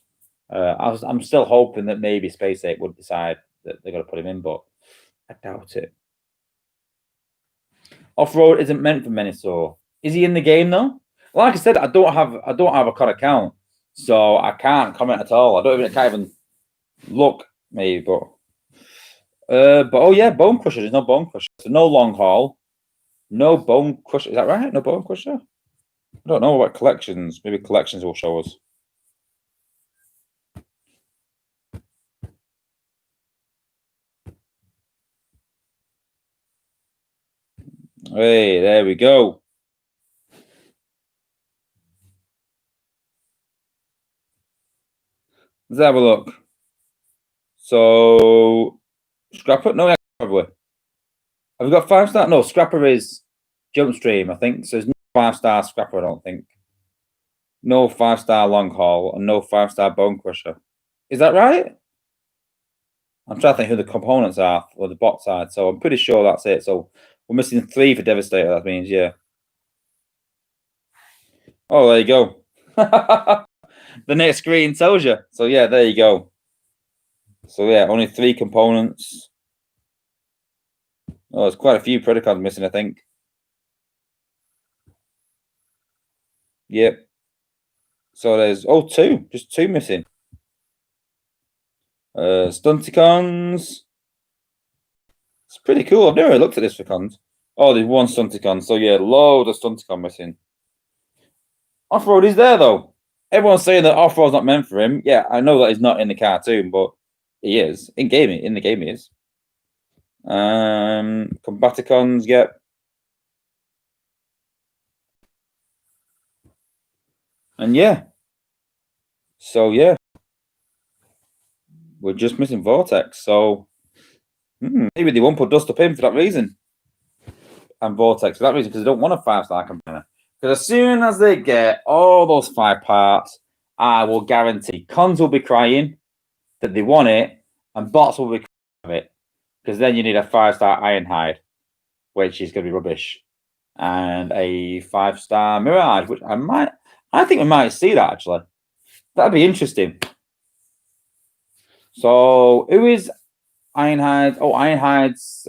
Speaker 1: I'm still hoping that maybe Space Ape would decide that they're going to put him in, but I doubt it. Off-road isn't meant for Minisaur. Is he in the game though? Like I said, I don't have a COD account, so I can't comment at all. I can't even look, maybe, but oh yeah, Bone Crusher. There's no Bone Crusher. So no Long Haul, no Bone Crusher. Is that right? No Bone Crusher. I don't know what collections. Maybe collections will show us. Hey, there we go. Let's have a look. So Scrapper, no, probably. Have we got 5-star? No, Scrapper is Jump Stream, I think. So there's no 5-star Scrapper, I don't think. No 5-star Long Haul and no 5-star Bone Crusher. Is that right? I'm trying to think who the components are for the bot side. So I'm pretty sure that's it. So we're missing 3 for Devastator. That means, yeah. Oh, there you go. The next screen tells you. So yeah, there you go. So yeah, only 3 components. Oh, there's quite a few Predacons missing, I think. Yep. So there's 2, just 2 missing. Stunticons. It's pretty cool. I've never really looked at this for cons. Oh, there's 1 Stunticon. So yeah, load of Stunticon missing. Off-road is there though. Everyone's saying that off-road's not meant for him. Yeah, I know that he's not in the cartoon, but he is. In the game he is. Combaticons, yep. And yeah. So yeah. We're just missing Vortex. So maybe they won't put Dust Up in for that reason. And Vortex for that reason, because they don't want a 5-star combiner. Because as soon as they get all those 5 parts, I will guarantee cons will be crying that they want it, and bots will be crying of it. Because then you need a 5-star Ironhide, which is going to be rubbish, and a 5-star Mirage, which I think we might see that actually. That'd be interesting. So who is Ironhide's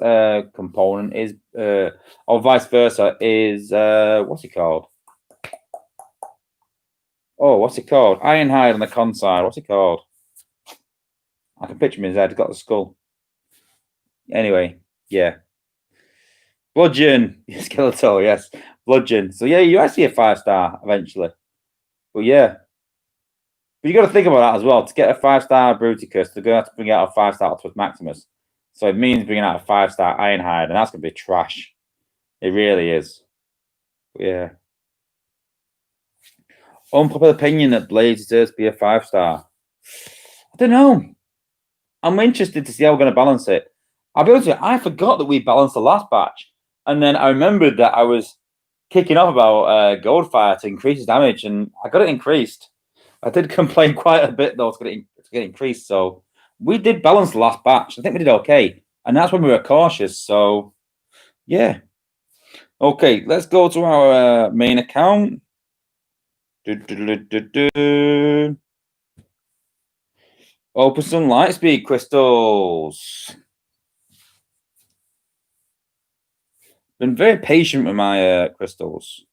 Speaker 1: component is or vice versa is what's it called? Oh, what's it called? Ironhide on the con side. What's it called? I can picture him in his head. He's got the skull. Anyway, yeah. Bludgeon, Skeletal, yes. Bludgeon. So yeah, you actually a 5-star eventually. But yeah. But you got to think about that as well. To get a 5-star Bruticus, they're going to have to bring out a 5-star Octopus Maximus. So it means bringing out a 5-star Ironhide, and that's going to be trash. It really is. But yeah. Unpopular opinion that Blades deserves to be a 5-star. I don't know. I'm interested to see how we're going to balance it. I'll be honest with you, I forgot that we balanced the last batch. And then I remembered that I was kicking off about Goldfire to increase his damage, and I got it increased. I did complain quite a bit, though, to get increased. So we did balance the last batch. I think we did okay. And that's when we were cautious. So, yeah. Okay, let's go to our main account. Open some Lightspeed crystals. Been very patient with my crystals.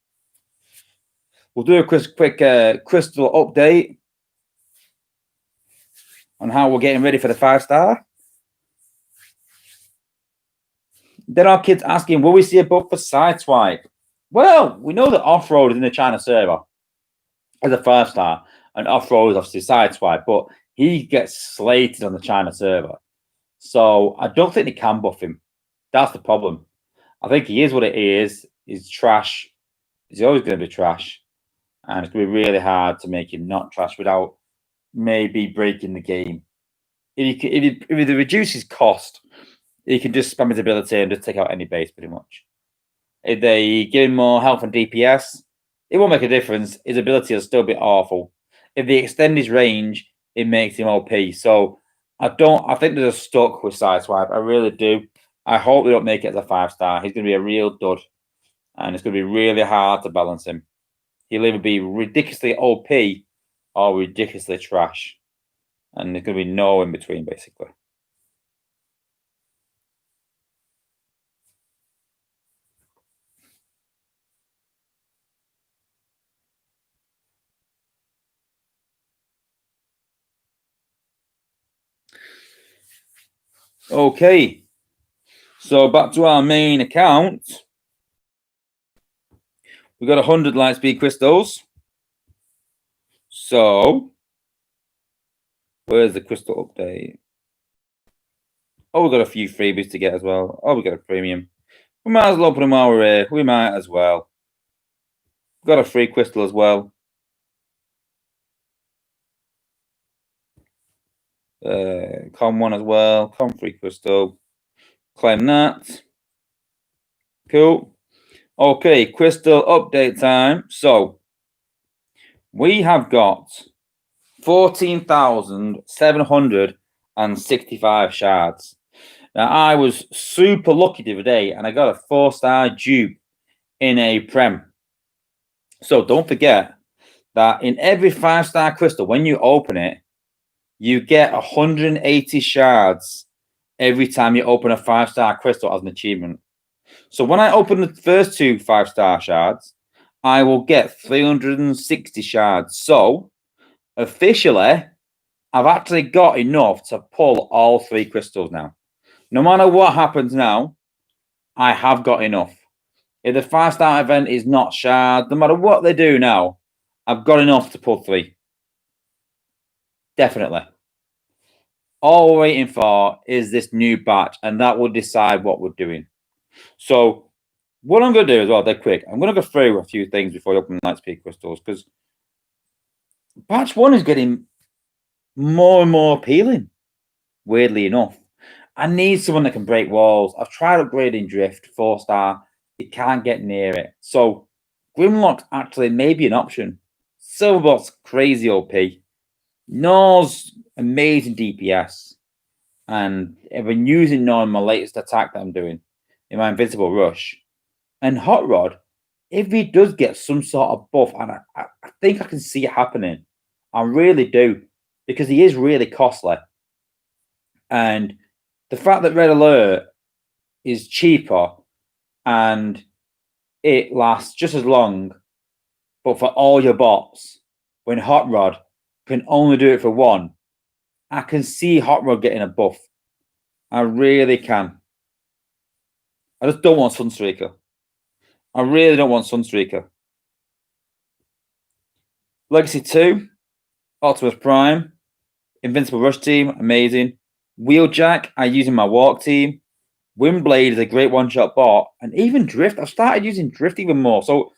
Speaker 1: We'll do a quick crystal update on how we're getting ready for the 5-star. Then our kids asking, will we see a buff for Sideswipe? Well, we know that Off-Road is in the China server as a 5-star, and Off-Road is obviously Sideswipe, but he gets slated on the China server. So I don't think they can buff him. That's the problem. I think he is what it is. He's trash. He's always going to be trash. And it's going to be really hard to make him not trash without maybe breaking the game. If he reduces cost, he can just spam his ability and just take out any base pretty much. If they give him more health and DPS, it won't make a difference. His ability will still be awful. If they extend his range, it makes him OP. So I think they're just stuck with Sideswipe. I really do. I hope they don't make it as a 5-star. He's going to be a real dud. And it's going to be really hard to balance him. He'll either be ridiculously OP or ridiculously trash. And there's going to be no in between, basically. Okay. So back to our main account. We've got 100 Lightspeed crystals. So, where's the crystal update? Oh, we've got a few freebies to get as well. Oh, we've got a premium. We might as well open them while we're here. We might as well. We've got a free crystal as well. Com one as well. Com free crystal. Claim that. Cool. Okay, crystal update time. So, we have got 14,765 shards. Now, I was super lucky the other day, and I got a 4-star dupe in a Prem. So, don't forget that in every 5-star crystal, when you open it, you get 180 shards every time you open a 5-star crystal as an achievement. So when I open the first 2 5-star shards, I will get 360 shards. So officially, I've actually got enough to pull all 3 crystals now. No matter what happens now, I have got enough. If the 5-star event is not shard, no matter what they do now, I've got enough to pull 3. Definitely. All we're waiting for is this new batch, and that will decide what we're doing. So what I'm going to do as well, they're quick. I'm going to go through a few things before I open Lightspeed crystals, because batch 1 is getting more and more appealing, weirdly enough. I need someone that can break walls. I've tried upgrading Drift, 4-star. It can't get near it. So Grimlock's actually maybe an option. Silverbot's crazy OP. Nor's amazing DPS. And I've been using Nor in my latest attack that I'm doing in my Invincible Rush. And Hot Rod, if he does get some sort of buff, and I think I can see it happening. I really do. Because he is really costly. And the fact that Red Alert is cheaper and it lasts just as long, but for all your bots, when Hot Rod can only do it for one, I can see Hot Rod getting a buff. I really can. I just don't want Sunstreaker. I really don't want Sunstreaker. Legacy 2, Optimus Prime, Invincible Rush Team, amazing. Wheeljack, I use in my Walk team. Windblade is a great one-shot bot. And even Drift, I've started using Drift even more. So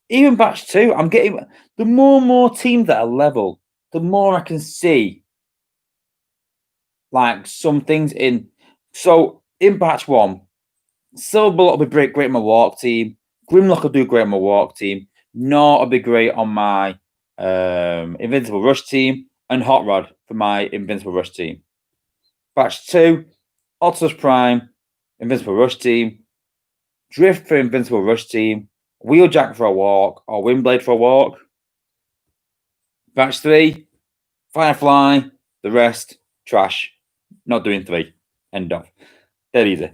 Speaker 1: even Batch 2, I'm getting... The more and more teams that are level, the more I can see like some things in. So in Batch 1, Silver will be great in my Walk team. Grimlock will do great on my Walk team. Nort will be great on my Invincible Rush team. And Hot Rod for my Invincible Rush team. Batch 2, Optimus Prime, Invincible Rush team. Drift for Invincible Rush team. Wheeljack for a walk, or Windblade for a walk. Batch 3, Firefly, the rest, trash. Not doing 3. End of. Dead easy.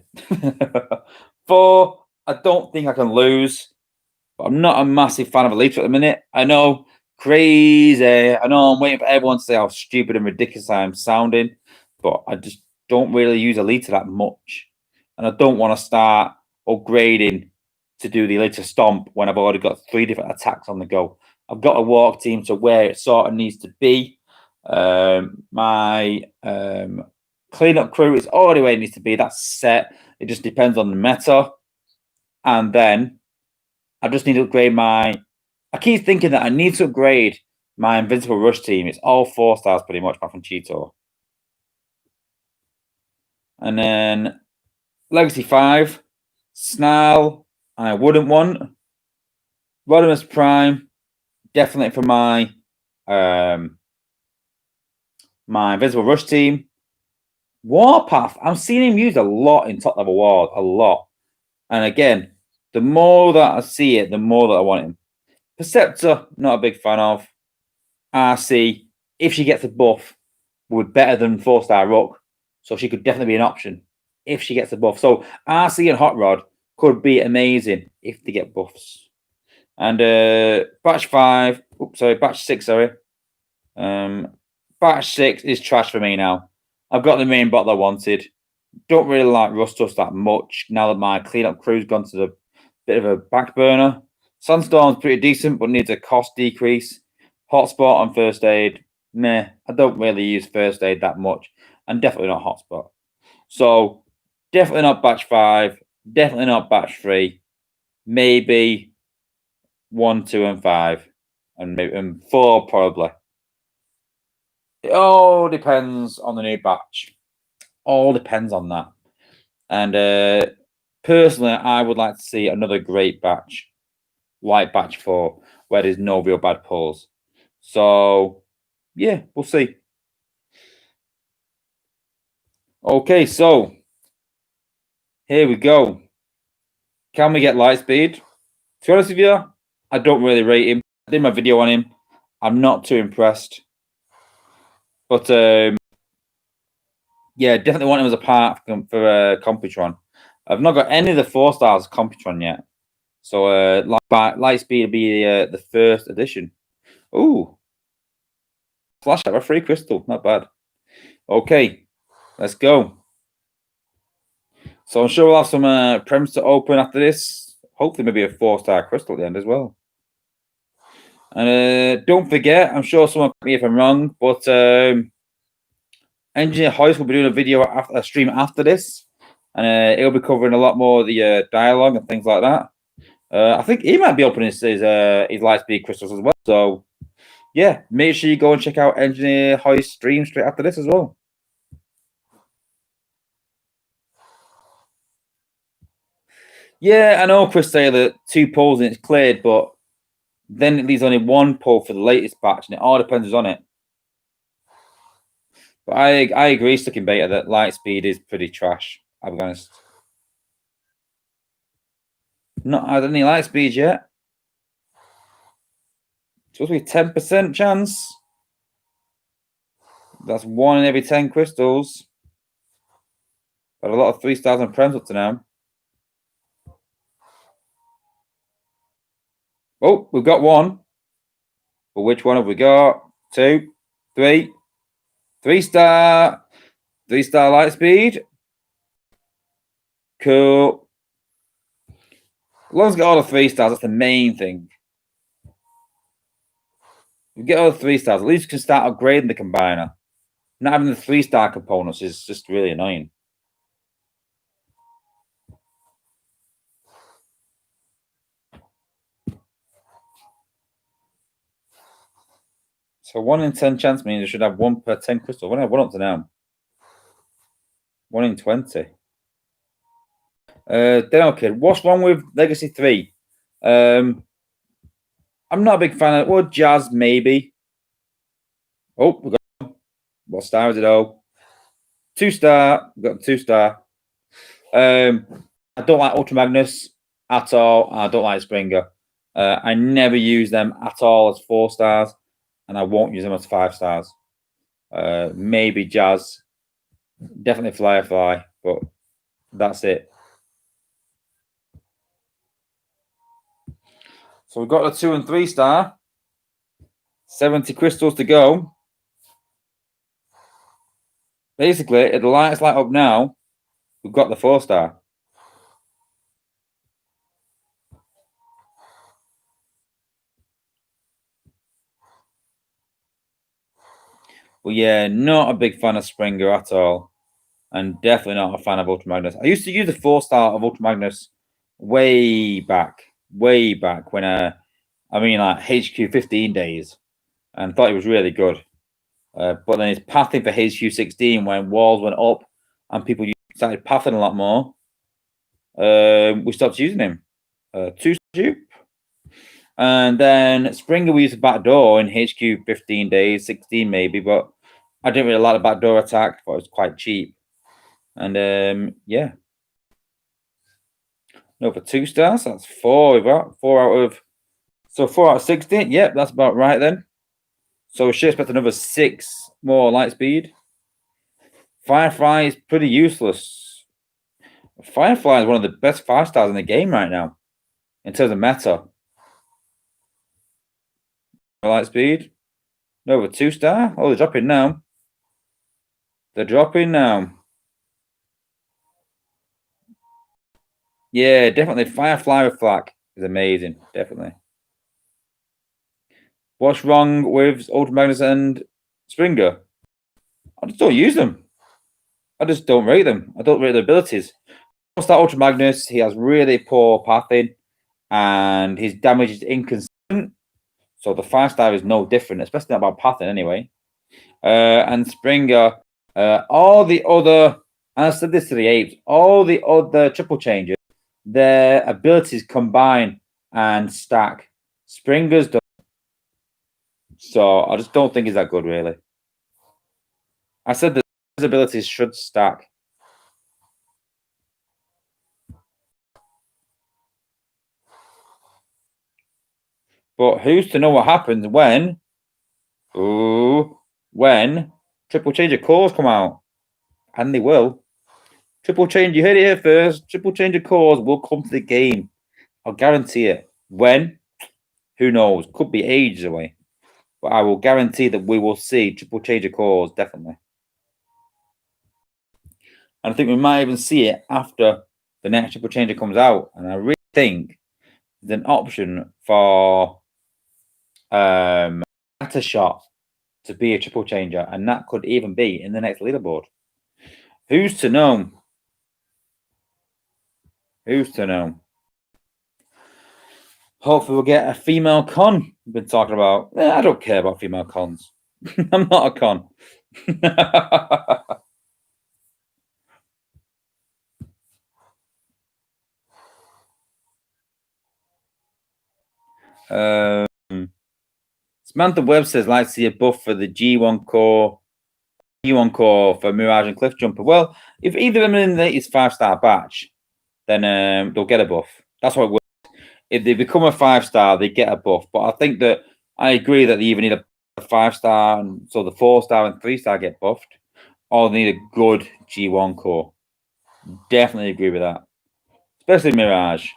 Speaker 1: 4, I don't think I can lose. But I'm not a massive fan of Elite at the minute. I know, crazy. I know I'm waiting for everyone to say how stupid and ridiculous I am sounding. But I just don't really use Elite that much. And I don't want to start upgrading to do the Elite Stomp when I've already got 3 different attacks on the go. I've got a Walk team to where it sort of needs to be. My cleanup crew is already where it needs to be. That's set. It just depends on the meta. And then I just need to upgrade my... I keep thinking that I need to upgrade my Invincible Rush team. It's all 4 stars pretty much, apart from Cheetor. And then Legacy 5, Snarl, I wouldn't want. Rodimus Prime, definitely for my my Invincible Rush team. Warpath, I'm seeing him used a lot in top level wars, a lot. And again, the more that I see it, the more that I want him. Perceptor, not a big fan of. RC, if she gets a buff, would better than 4-star Rook. So she could definitely be an option if she gets a buff. So RC and Hot Rod could be amazing if they get buffs. And Batch 5, oops, sorry, Batch 6, sorry. Batch 6 is trash for me now. I've got the main bot that I wanted. Don't really like Rustos that much now that my cleanup crew's gone to the bit of a back burner. Sunstorm's pretty decent, but needs a cost decrease. Hotspot on First Aid, meh. I don't really use First Aid that much. And definitely not Hotspot. So, definitely not Batch 5. Definitely not Batch 3. Maybe 1, 2, and 5. And maybe 4, probably. It all depends on the new batch. All depends on that. And personally, I would like to see another great batch, like Batch 4, where there's no real bad pulls. So, yeah, we'll see. Okay, so here we go. Can we get Lightspeed? To be honest with you, I don't really rate him. I did my video on him. I'm not too impressed. But yeah, definitely want him as a part for Computron. I've not got any of the 4 stars Computron yet. So Lightspeed will be the first edition. Ooh. Flash out a free crystal. Not bad. Okay, let's go. So I'm sure we'll have some prems to open after this. Hopefully maybe a 4-star crystal at the end as well. And don't forget, I'm sure someone correct me if I'm wrong, but Engineer Hoist will be doing a video after a stream after this. And he'll be covering a lot more of the dialogue and things like that. I think he might be opening his Lightspeed crystals as well. So yeah, make sure you go and check out Engineer Hoist stream straight after this as well. Yeah, I know Chris say that 2 polls and it's cleared, but then it leaves only 1 poll for the latest batch, and it all depends who's on it. But I agree, Sticking Beta, that Lightspeed is pretty trash, I'll be honest. Not had any Lightspeed yet. It's supposed to be 10% chance. That's 1 in every 10 crystals. Got a lot of 3 stars and Prems up to now. Oh, we've got one. But which one have we got? 2, 3. 3-star. 3-star light speed. Cool. As long as we get all the 3 stars, that's the main thing. If we get all the 3 stars, at least we can start upgrading the combiner. Not having the 3-star components is just really annoying. So 1 in 10 chance means you should have 1 per 10 crystals. What have 1 up to now? 1 in 20. Then okay, what's wrong with Legacy 3? I'm not a big fan of it. Jazz, maybe. Oh, we got what star is it? Oh, 2-star. We've got 2-star. I don't like Ultra Magnus at all. I don't like Springer. I never use them at all as 4 stars, and I won't use them as 5 stars. Maybe Jazz, definitely Firefly, but that's it. So we've got the 2 and 3-star. 70 crystals to go. Basically, if the lights light up now, we've got the 4-star. But yeah, not a big fan of Springer at all. And definitely not a fan of Ultra Magnus. I used to use the 4-star of Ultra Magnus way back when I mean like HQ 15 days, and thought it was really good. But then it's pathing for HQ 16 when walls went up and people started pathing a lot more. We stopped using him. 2 dupe. And then Springer we used a backdoor in HQ 15 days, 16 maybe, but I didn't really like the backdoor attack, but it was quite cheap. And yeah. No, for 2 stars, that's 4 we've got. 4 out of 4 out of 60. Yep, that's about right then. So we should expect another 6 more light speed. Firefly is pretty useless. Firefly is one of the best 5 stars in the game right now, in terms of meta. Light speed. Nova 2-star. Oh, they're dropping now. They're dropping now. Yeah, definitely. Firefly with flak is amazing. Definitely. What's wrong with Ultra Magnus and Springer? I just don't use them. I just don't rate them. I don't rate their abilities. That Ultra Magnus, he has really poor pathing, and his damage is inconsistent. So the 5-star is no different, especially not about pathing anyway. And Springer, all the other, and I said this to the apes, all the other triple changes, their abilities combine and stack. Springer's don't. So I just don't think he's that good, really. I said that his abilities should stack. But who's to know what happens when triple change of cores come out? And they will. Triple change, you heard it here first. Triple change of cores will come to the game. I'll guarantee it. When? Who knows? Could be ages away. But I will guarantee that we will see triple change of cores, definitely. And I think we might even see it after the next triple changer comes out. And I really think there's an option for a shot to be a triple changer, and that could even be in the next leaderboard. Who's to know? Who's to know? Hopefully we'll get a female con we've been talking about. I don't care about female cons. I'm not a con. Samantha Webb says, like to see a buff for the G1 core for Mirage and Cliff Jumper. Well, if either of them in the latest 5-star batch, then they'll get a buff. That's what it works. If they become a 5-star, they get a buff. But I think that I agree that they either need a 5-star, and so the 4-star and 3-star get buffed, or they need a good G1 core. Definitely agree with that. Especially Mirage.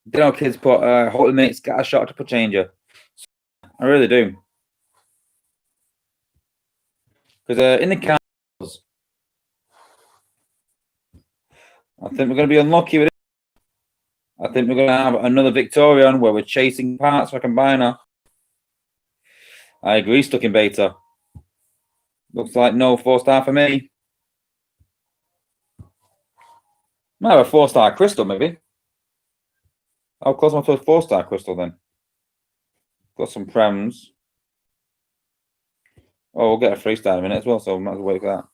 Speaker 1: Did our kids put Holy Minutes got a shot to put changer? I really do. Because in the cards, I think we're going to be unlucky with it. I think we're going to have another Victorian where we're chasing parts for a combiner. I agree, stuck in beta. Looks like no 4-star for me. Might have a 4-star crystal, maybe. How close am I to a 4-star crystal then? Got some prems. Oh, we'll get a 3-star in a minute as well, so we might as well wait for that.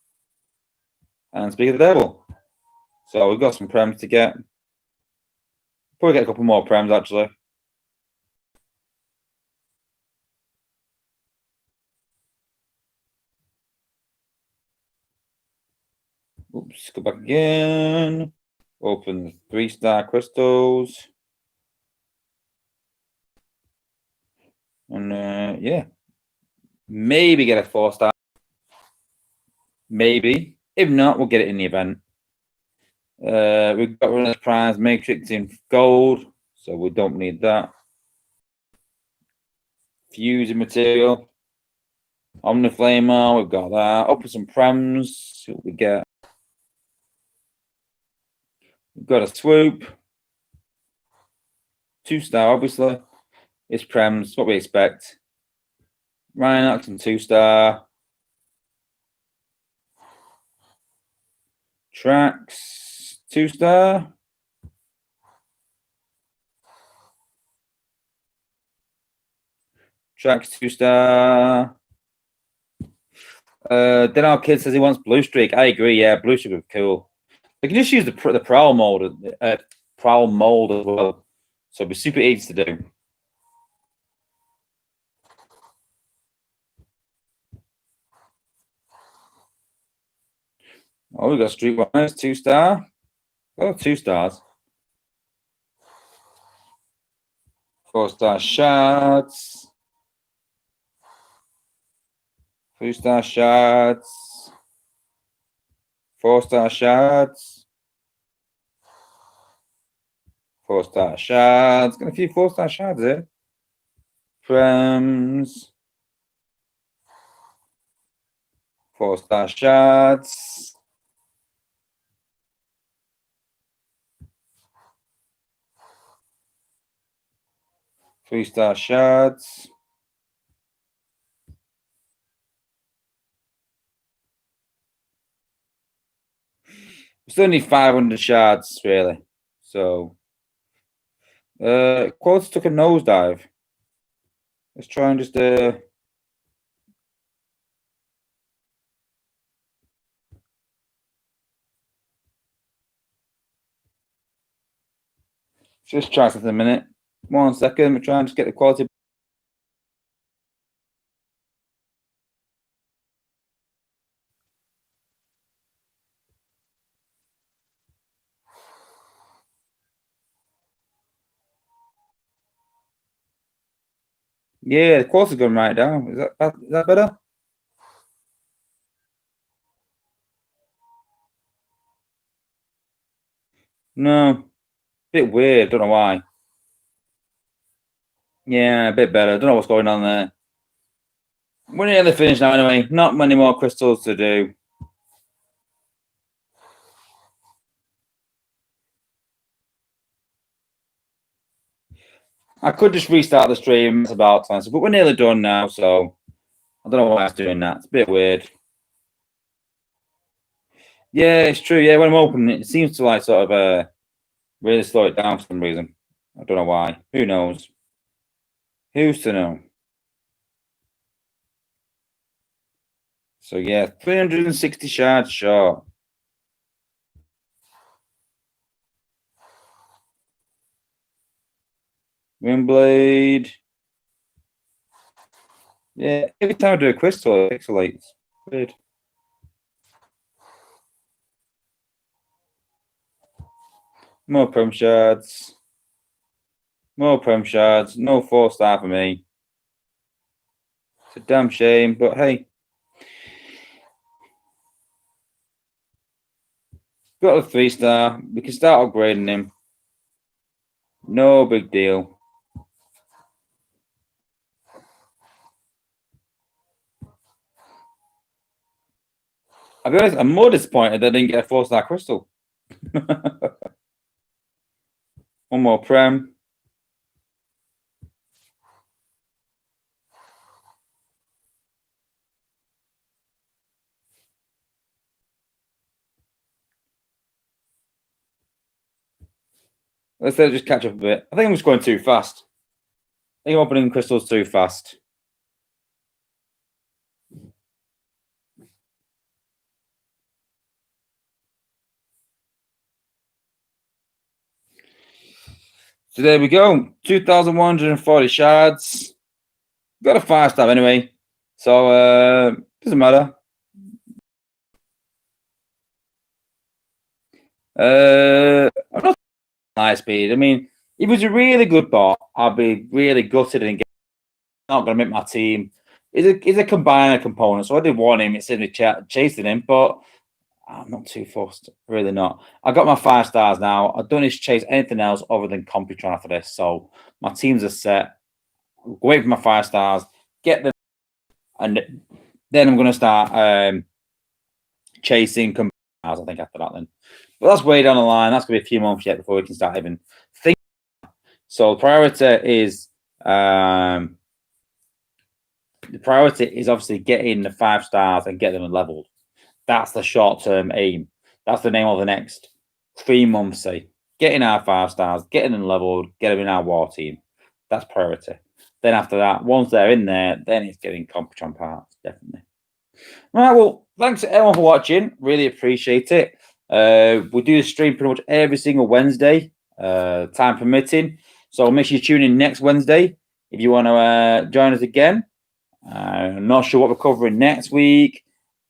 Speaker 1: And speak of the devil. So we've got some prems to get. Probably get a couple more prems actually. Oops, go back again. Open the 3-star crystals. And yeah, maybe get a 4-star. Maybe. If not, we'll get it in the event. We've got Runner's Prize Matrix in gold, so we don't need that. Fusing material. Omniflamer, we've got that. Open some prems. See what we get. We've got a swoop. 2-star, obviously. It's prems, what we expect. Rhinox and 2-star. Tracks, 2-star. Tracks, 2-star. Then our kid says he wants Blue Streak. I agree, yeah, Blue Streak would be cool. They can just use the prowl mold, as well. So it'd be super easy to do. Oh, we got Streetwise, 2-star. Oh, 2 stars. 4-star shots. 3-star shots. 4-star shots. 4-star shots. Got a few 4-star shots there. Prems. 4-star shots. Three-star shots. We still need 500 shards, really. So, Quads took a nosedive. Let's try and just try something a minute. 1 second. We're trying to get the quality. Yeah, the quality's going right down. Is that better? No. Bit weird. Don't know why. Yeah, a bit better. Don't know what's going on there. We're nearly finished now anyway. Not many more crystals to do. I could just restart the stream. It's about time. But we're nearly done now, so I don't know why I was doing that. It's a bit weird. Yeah, it's true. Yeah, when I'm opening it, it seems to like sort of really slow it down for some reason. I don't know why. Who knows? Who's to know? So yeah, 360 shards short. Windblade. Yeah, every time I do a crystal, it pixelates. Weird. More Prem shards. More Prem shards. No 4-star for me. It's a damn shame, but hey. Got a 3-star. We can start upgrading him. No big deal. I'll be honest, I'm more disappointed that I didn't get a 4-star crystal. One more Prem. Let's just catch up a bit. I think I'm just going too fast. I think I'm opening crystals too fast. So there we go. 2,140 shards. Got a 5-star anyway. So doesn't matter. I'm not high speed. I mean, if it was a really good bot, I'd be really gutted and not going to make my team. He's a combiner component, so I did want him. It's in the chasing him, but I'm not too fussed. Really not. I got my 5 stars now. I don't need to chase anything else other than Computron after this. So my teams are set. Wait for my 5 stars. Get them, and then I'm going to start chasing combiners. I think after that, then. But that's way down the line. That's going to be a few months yet before we can start even thinking. So the priority is obviously getting the 5 stars and get them leveled. That's the short-term aim. That's the name of the next 3 months. Say getting our 5 stars, getting them leveled, get them in our war team. That's priority. Then after that, once they're in there, then it's getting Computron parts, definitely. All right, well, thanks everyone for watching. Really appreciate it. We do a stream pretty much every single Wednesday, time permitting. So make sure you tune in next Wednesday if you want to join us again. I'm not sure what we're covering next week.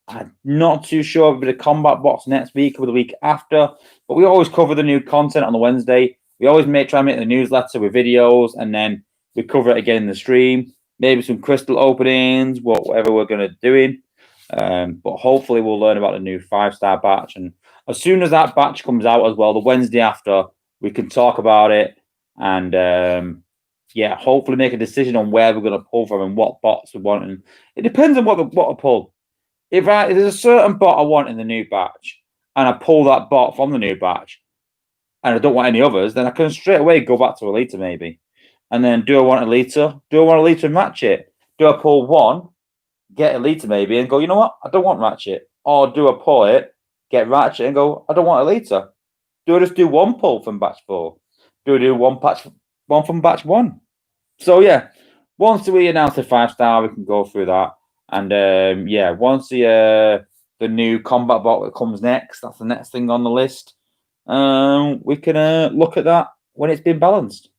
Speaker 1: I'm not too sure if it'll be the combat box next week or the week after. But we always cover the new content on the Wednesday. We always try and make the newsletter with videos, and then we cover it again in the stream. Maybe some crystal openings, whatever we're going to doing. But hopefully we'll learn about the new 5-star batch. And as soon as that batch comes out as well, the Wednesday after, we can talk about it. And yeah, hopefully make a decision on where we're going to pull from and what bots we want. And it depends on what to pull. If there's a certain bot I want in the new batch, and I pull that bot from the new batch, and I don't want any others, then I can straight away go back to Elita maybe. And then do I want Elita? Do I want Elita and Ratchet? Do I pull one, get Elita maybe, and go, you know what? I don't want Ratchet. Or do I pull it, get Ratchet, and go, I don't want Elita. Do I just do one pull from batch 4? Do I do one from batch 1? So yeah, once we announce the 5-star, we can go through that. And yeah, once the new combat bot that comes next, that's the next thing on the list. We can look at that when it's been balanced.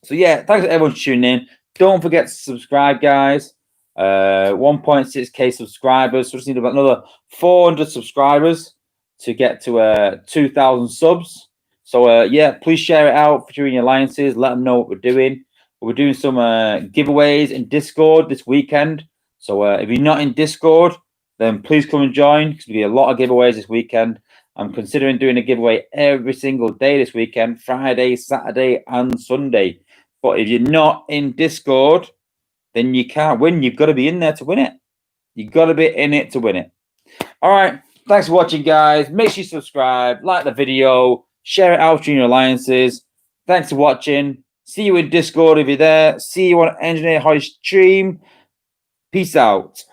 Speaker 1: So yeah, thanks everyone for tuning in. Don't forget to subscribe, guys. 1.6k subscribers. So we just need about another 400 subscribers to get to 2,000 subs. So yeah, please share it out for your alliances. Let them know what we're doing. We're doing some giveaways in Discord this weekend. So if you're not in Discord, then please come and join, because we get a lot of giveaways this weekend. I'm considering doing a giveaway every single day this weekend, Friday, Saturday, and Sunday. But if you're not in Discord, then you can't win. You've got to be in there to win it. You've got to be in it to win it. All right. Thanks for watching, guys. Make sure you subscribe, like the video, share it out to your alliances. Thanks for watching. See you in Discord if you're there. See you on Engineer High Stream. Peace out.